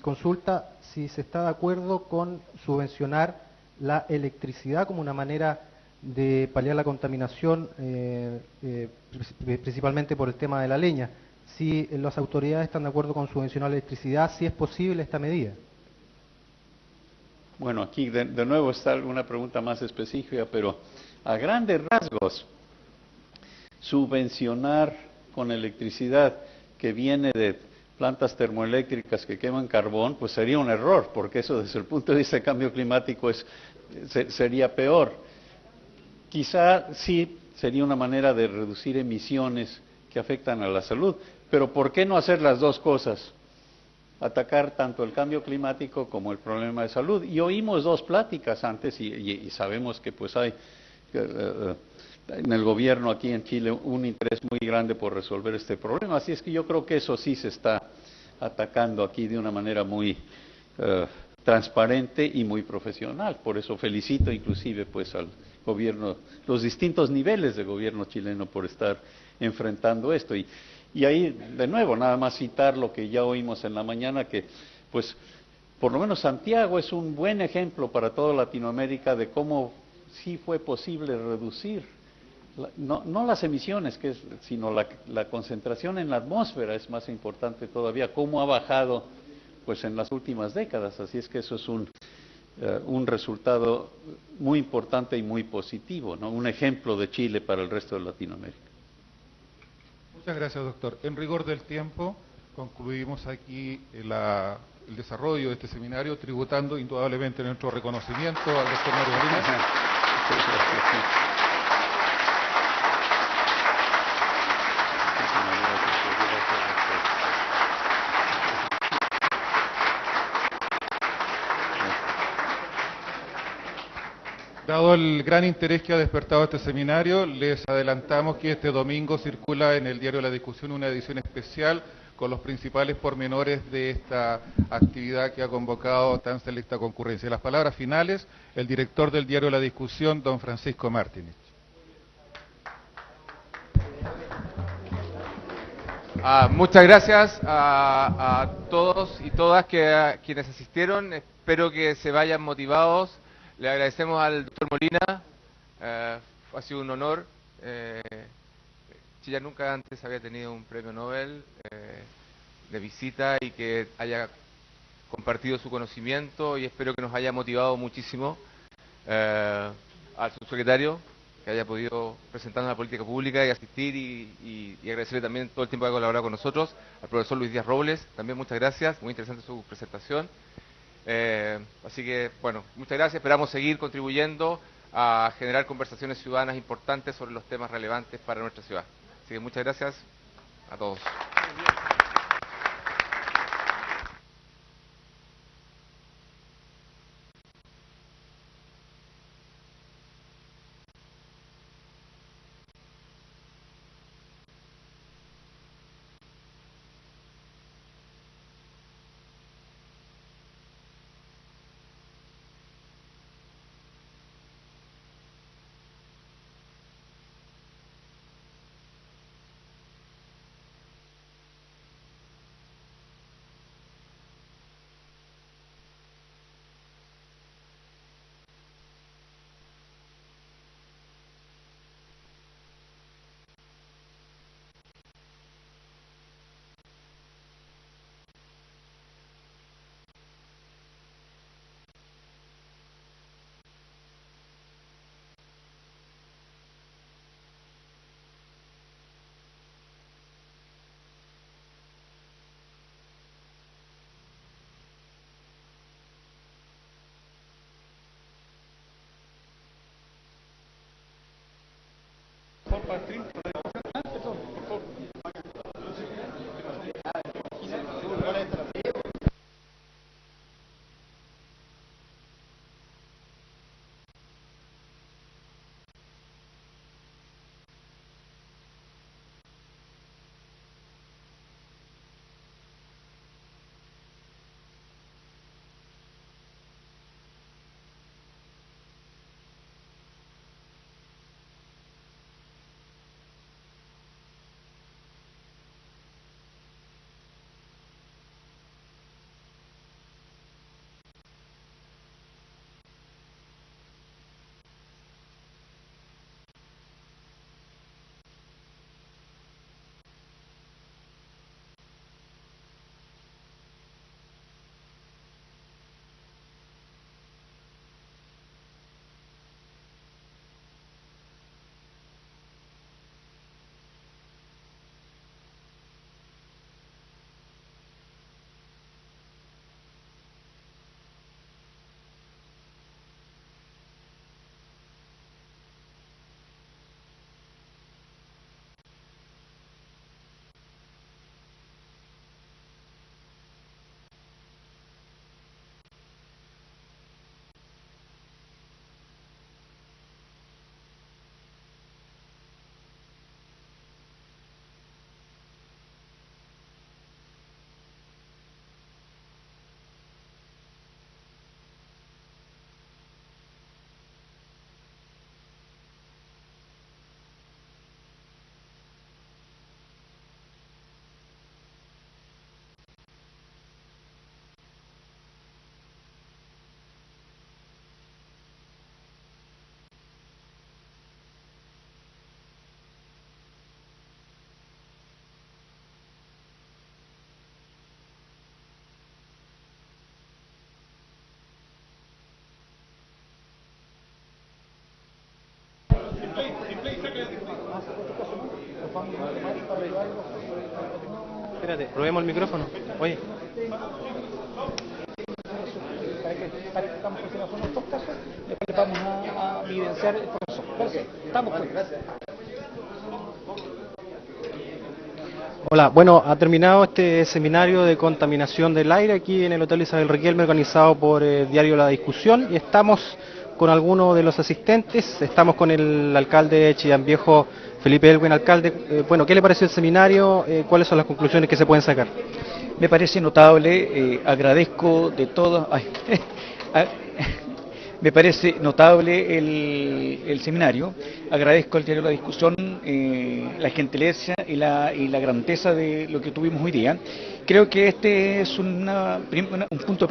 consulta si se está de acuerdo con subvencionar la electricidad como una manera de paliar la contaminación, principalmente por el tema de la leña. Si las autoridades están de acuerdo con subvencionar la electricidad, si es posible esta medida. Bueno, aquí de nuevo está una pregunta más específica, pero a grandes rasgos, subvencionar con electricidad que viene de plantas termoeléctricas que queman carbón, pues sería un error, porque eso desde el punto de vista del cambio climático sería peor. Quizá sí sería una manera de reducir emisiones que afectan a la salud, pero ¿por qué no hacer las dos cosas? Atacar tanto el cambio climático como el problema de salud. Y oímos dos pláticas antes y sabemos que pues hay en el gobierno aquí en Chile un interés muy grande por resolver este problema. Así es que yo creo que eso sí se está atacando aquí de una manera muy transparente y muy profesional. Por eso felicito inclusive pues al gobierno, los distintos niveles de gobierno chileno por estar enfrentando esto. Y ahí, de nuevo, nada más citar lo que ya oímos en la mañana, que pues por lo menos Santiago es un buen ejemplo para toda Latinoamérica de cómo sí fue posible reducir, no las emisiones, sino la concentración en la atmósfera es más importante todavía, cómo ha bajado pues en las últimas décadas. Así es que eso es un resultado muy importante y muy positivo, ¿no? Un ejemplo de Chile para el resto de Latinoamérica. Muchas gracias, doctor. En rigor del tiempo, concluimos aquí el desarrollo de este seminario, tributando indudablemente nuestro reconocimiento al doctor Mario Molina. Dado el gran interés que ha despertado este seminario, les adelantamos que este domingo circula en el diario La Discusión una edición especial con los principales pormenores de esta actividad que ha convocado tan selecta concurrencia. Las palabras finales, el director del diario La Discusión, don Francisco Martínez. Muchas gracias a todos y todas quienes asistieron. Espero que se vayan motivados. Le agradecemos al doctor Molina, ha sido un honor. Chile nunca antes había tenido un premio Nobel de visita y que haya compartido su conocimiento, y espero que nos haya motivado muchísimo. Al subsecretario, que haya podido presentarnos la política pública y asistir y agradecerle también todo el tiempo que ha colaborado con nosotros. Al profesor Luis Díaz Robles, también muchas gracias, muy interesante su presentación. Así que, bueno, muchas gracias, esperamos seguir contribuyendo a generar conversaciones ciudadanas importantes sobre los temas relevantes para nuestra ciudad. Así que muchas gracias a todos. Espérate, probemos el micrófono. Oye. Después vamos a evidenciar el proceso. Gracias. Estamos pues. Hola, bueno, ha terminado este seminario de contaminación del aire aquí en el Hotel Isabel Riquelme, organizado por Diario La Discusión, y estamos con algunos de los asistentes. Estamos con el alcalde de Chillán Viejo, Felipe Elwin. Alcalde, bueno, ¿qué le pareció el seminario? ¿Cuáles son las conclusiones que se pueden sacar? Me parece notable, agradezco de todo. Me parece notable el seminario, agradezco al diario La Discusión la gentileza y la grandeza de lo que tuvimos hoy día, Creo que este es un punto de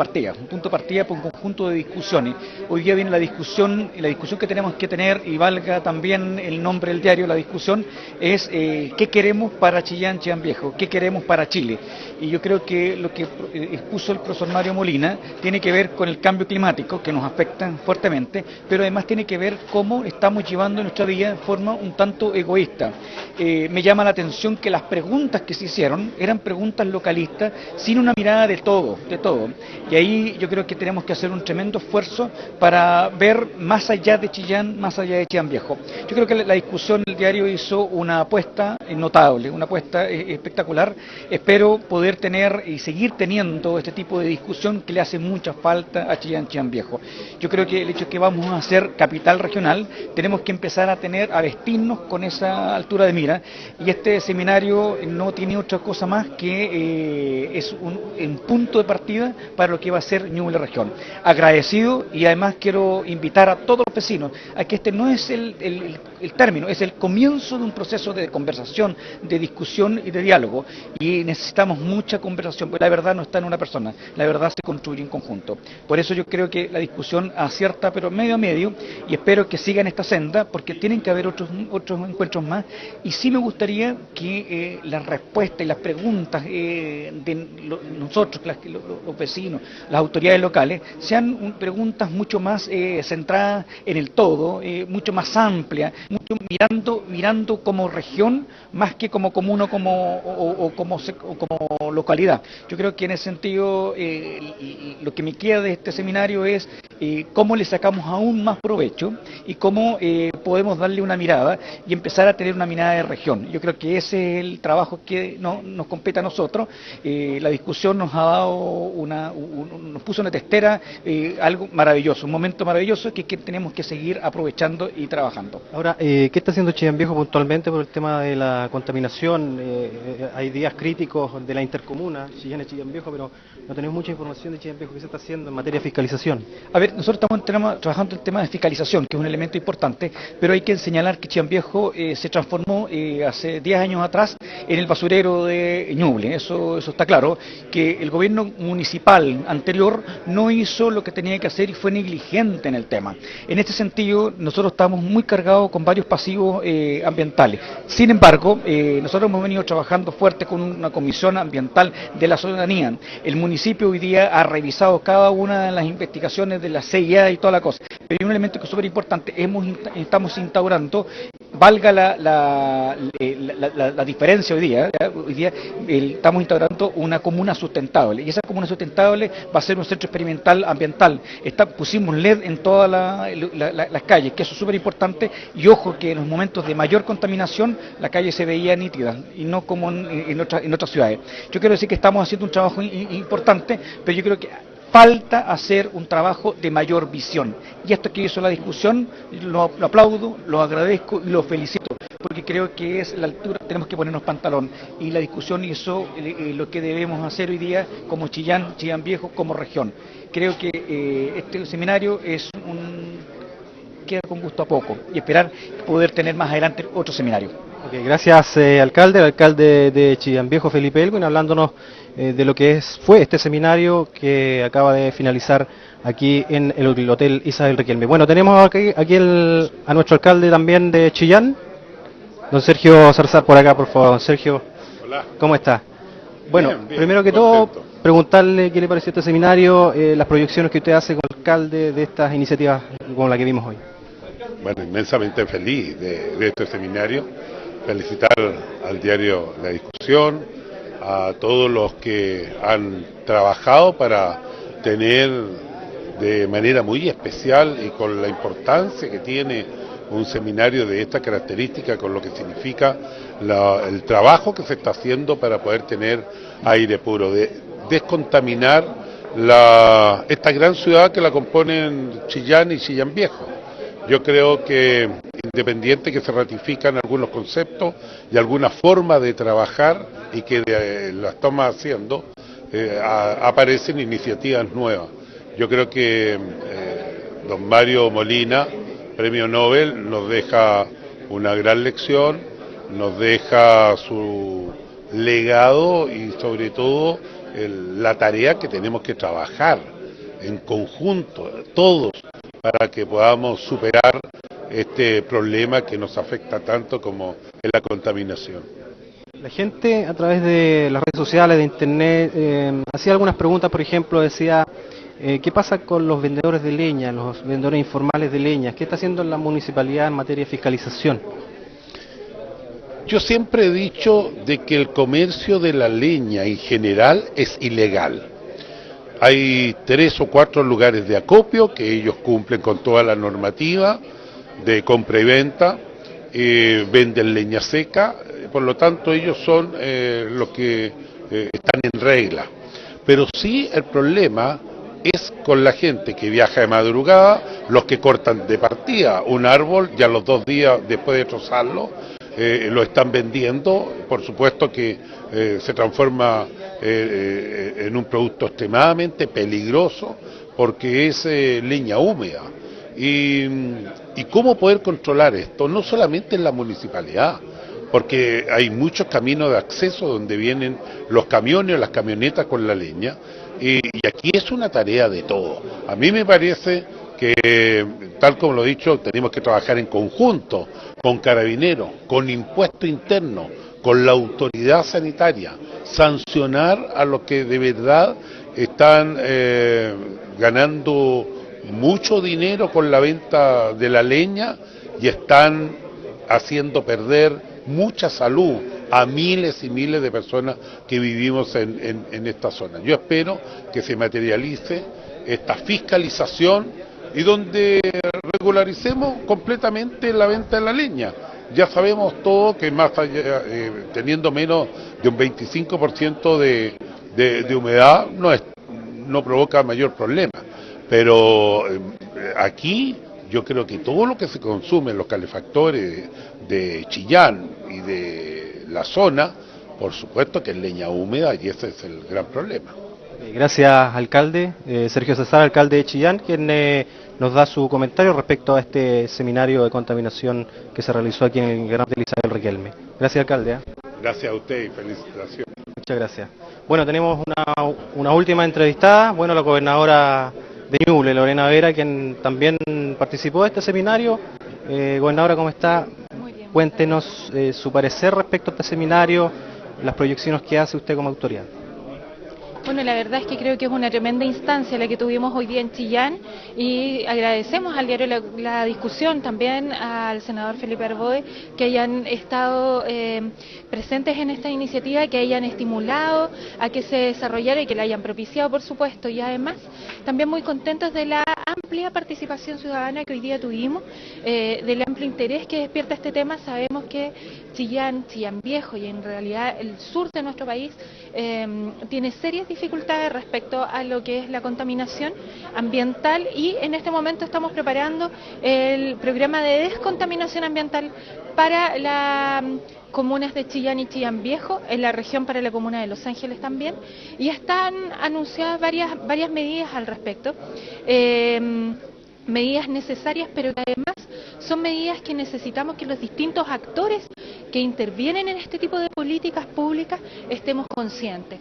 partida por un conjunto de discusiones. Hoy día viene la discusión que tenemos que tener, y valga también el nombre del diario, la discusión es qué queremos para Chillán Viejo, qué queremos para Chile. Y yo creo que lo que expuso el profesor Mario Molina tiene que ver con el cambio climático, que nos afecta fuertemente, pero además tiene que ver cómo estamos llevando nuestra vida de forma un tanto egoísta. Me llama la atención que las preguntas que se hicieron eran preguntas localistas, sin una mirada de todo. Y ahí yo creo que tenemos que hacer un tremendo esfuerzo para ver más allá de Chillán, más allá de Chillán Viejo. Yo creo que la discusión del diario hizo una apuesta notable, una apuesta espectacular. Espero poder tener y seguir teniendo este tipo de discusión que le hace mucha falta a Chillán Viejo. Yo creo que el hecho de que vamos a ser capital regional, tenemos que empezar a vestirnos con esa altura de mira, y este seminario no tiene otra cosa más que es un punto de partida para lo que va a ser Ñuble Región. Agradecido, y además quiero invitar a todos los vecinos a que este no es el término, es el comienzo de un proceso de conversación, de discusión y de diálogo, y necesitamos mucha conversación, porque la verdad no está en una persona, la verdad se construye en conjunto. Por eso yo creo que la discusión acierta, pero medio a medio, y espero que siga en esta senda, porque tienen que haber otros encuentros más, y sí me gustaría que las respuestas y las preguntas de nosotros, los vecinos, las autoridades locales, sean preguntas mucho más centradas en el todo, mucho más amplias, mucho mirando como región más que como comuna o como localidad. Yo creo que en ese sentido lo que me queda de este seminario es cómo le sacamos aún más provecho y cómo podemos darle una mirada y empezar a tener una mirada de región. Yo creo que ese es el trabajo que nos compete a nosotros. La discusión nos ha dado nos puso una testera, algo maravilloso, un momento maravilloso que tenemos que seguir aprovechando y trabajando. Ahora, ¿qué está haciendo Chillán Viejo puntualmente por el tema de la contaminación? Hay días críticos de la intercomuna, Chillán y Chillán Viejo, pero no tenemos mucha información de Chillán Viejo. ¿Qué se está haciendo en materia de fiscalización? A ver, nosotros estamos trabajando el tema de fiscalización, que es un elemento importante, pero hay que señalar que Chillán Viejo se transformó hace 10 años atrás en el basurero de Ñuble. Eso está claro, que el gobierno municipal anterior no hizo lo que tenía que hacer y fue negligente en el tema. En este sentido, nosotros estamos muy cargados con varios pasivos ambientales. Sin embargo, nosotros hemos venido trabajando fuerte con una comisión ambiental de la ciudadanía. El municipio hoy día ha revisado cada una de las investigaciones de la CIA y toda la cosa. Pero hay un elemento que es súper importante. Estamos instaurando, valga la diferencia hoy día, estamos instaurando una comuna sustentable. Y esa comuna sustentable va a ser un centro experimental ambiental. Pusimos LED en todas las calles, que eso es súper importante. Y ojo que en los momentos de mayor contaminación la calle se veía nítida y no como en otras ciudades. Yo quiero decir que estamos haciendo un trabajo importante, pero yo creo que falta hacer un trabajo de mayor visión. Y esto que hizo la discusión, lo aplaudo, lo agradezco y lo felicito, porque creo que es la altura, tenemos que ponernos pantalón. Y la discusión hizo lo que debemos hacer hoy día como Chillán Viejo, como región. Creo que este seminario queda con gusto a poco, y esperar poder tener más adelante otro seminario. Okay, gracias, alcalde. El alcalde de Chillán Viejo, Felipe Elwin, hablándonos de lo que fue este seminario que acaba de finalizar aquí en el Hotel Isabel Riquelme. Bueno, tenemos aquí a nuestro alcalde también de Chillán, don Sergio Zarzar, por acá, por favor. Don Sergio, hola. ¿Cómo está? Bueno, bien, primero que todo, preguntarle qué le pareció este seminario, las proyecciones que usted hace como alcalde de estas iniciativas como la que vimos hoy. Bueno, inmensamente feliz de este seminario. Felicitar al diario La Discusión, a todos los que han trabajado para tener de manera muy especial y con la importancia que tiene un seminario de esta característica, con lo que significa el trabajo que se está haciendo para poder tener aire puro, de descontaminar esta gran ciudad que la componen Chillán y Chillán Viejo. Yo creo que, independiente que se ratifican algunos conceptos y alguna forma de trabajar y que la estamos haciendo, aparecen iniciativas nuevas. Yo creo que don Mario Molina, Premio Nobel, nos deja una gran lección, nos deja su legado y sobre todo la tarea que tenemos que trabajar en conjunto, todos, para que podamos superar este problema que nos afecta tanto como es la contaminación. La gente a través de las redes sociales, de internet, hacía algunas preguntas, por ejemplo, decía, ¿qué pasa con los vendedores de leña, los vendedores informales de leña? ¿Qué está haciendo la municipalidad en materia de fiscalización? Yo siempre he dicho de que el comercio de la leña en general es ilegal. Hay 3 o 4 lugares de acopio que ellos cumplen con toda la normativa de compra y venta, venden leña seca, por lo tanto ellos son los que están en regla. Pero sí el problema es con la gente que viaja de madrugada, los que cortan de partida un árbol, ya los 2 días después de trozarlo, lo están vendiendo, por supuesto que se transforma en un producto extremadamente peligroso porque es leña húmeda. ¿Y cómo poder controlar esto? No solamente en la municipalidad, porque hay muchos caminos de acceso donde vienen los camiones o las camionetas con la leña, y aquí es una tarea de todos. A mí me parece que, tal como lo he dicho, tenemos que trabajar en conjunto, con Carabineros, con Impuesto Interno, con la autoridad sanitaria, sancionar a los que de verdad están ganando mucho dinero con la venta de la leña y están haciendo perder mucha salud a miles y miles de personas que vivimos en esta zona. Yo espero que se materialice esta fiscalización y donde regularicemos completamente la venta de la leña. Ya sabemos todos que más allá, teniendo menos de un 25% de humedad no provoca mayor problema. Pero aquí yo creo que todo lo que se consume en los calefactores de Chillán y de la zona, por supuesto que es leña húmeda y ese es el gran problema. Gracias, alcalde. Sergio César, alcalde de Chillán, quien nos da su comentario respecto a este seminario de contaminación que se realizó aquí en el Gran Hotel Isabel Riquelme. Gracias, alcalde. Gracias a usted y felicitaciones. Muchas gracias. Bueno, tenemos una última entrevistada, bueno, la gobernadora de Ñuble, Lorena Vera, quien también participó de este seminario. Gobernadora, ¿cómo está? Muy bien. Cuéntenos su parecer respecto a este seminario, las proyecciones que hace usted como autoridad. Bueno, la verdad es que creo que es una tremenda instancia la que tuvimos hoy día en Chillán y agradecemos al diario la discusión, también al senador Felipe Arboe, que hayan estado presentes en esta iniciativa, que hayan estimulado a que se desarrollara y que la hayan propiciado, por supuesto, y además también muy contentos de la amplia participación ciudadana que hoy día tuvimos, del amplio interés que despierta este tema. Sabemos que Chillán Viejo y en realidad el sur de nuestro país tiene serias dificultades respecto a lo que es la contaminación ambiental y en este momento estamos preparando el programa de descontaminación ambiental para las comunas de Chillán y Chillán Viejo, en la región para la comuna de Los Ángeles también, y están anunciadas varias medidas al respecto. Medidas necesarias, pero que además son medidas que necesitamos que los distintos actores que intervienen en este tipo de políticas públicas estemos conscientes.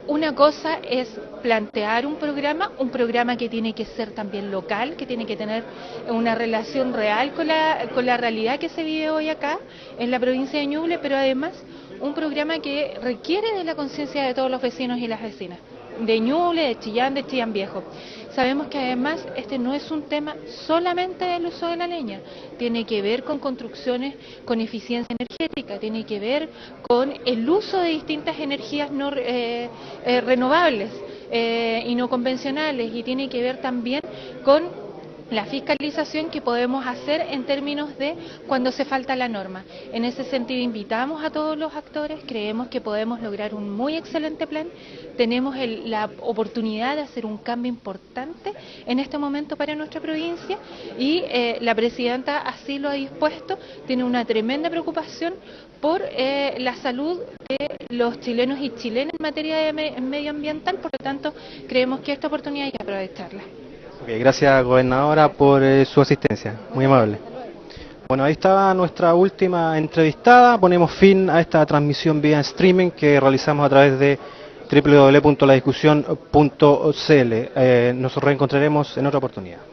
Una cosa es plantear un programa que tiene que ser también local, que tiene que tener una relación real con la realidad que se vive hoy acá en la provincia de Ñuble, pero además un programa que requiere de la conciencia de todos los vecinos y las vecinas, de Ñuble, de Chillán Viejo. Sabemos que además este no es un tema solamente del uso de la leña, tiene que ver con construcciones con eficiencia energética, tiene que ver con el uso de distintas energías no renovables y no convencionales, y tiene que ver también con la fiscalización que podemos hacer en términos de cuando se falta la norma. En ese sentido invitamos a todos los actores, creemos que podemos lograr un muy excelente plan, tenemos la oportunidad de hacer un cambio importante en este momento para nuestra provincia y la presidenta así lo ha dispuesto, tiene una tremenda preocupación por la salud de los chilenos y chilenas en materia de medioambiental, por lo tanto creemos que esta oportunidad hay que aprovecharla. Okay, gracias, gobernadora, por su asistencia. Muy amable. Bueno, ahí estaba nuestra última entrevistada. Ponemos fin a esta transmisión vía streaming que realizamos a través de www.ladiscusión.cl. Nos reencontraremos en otra oportunidad.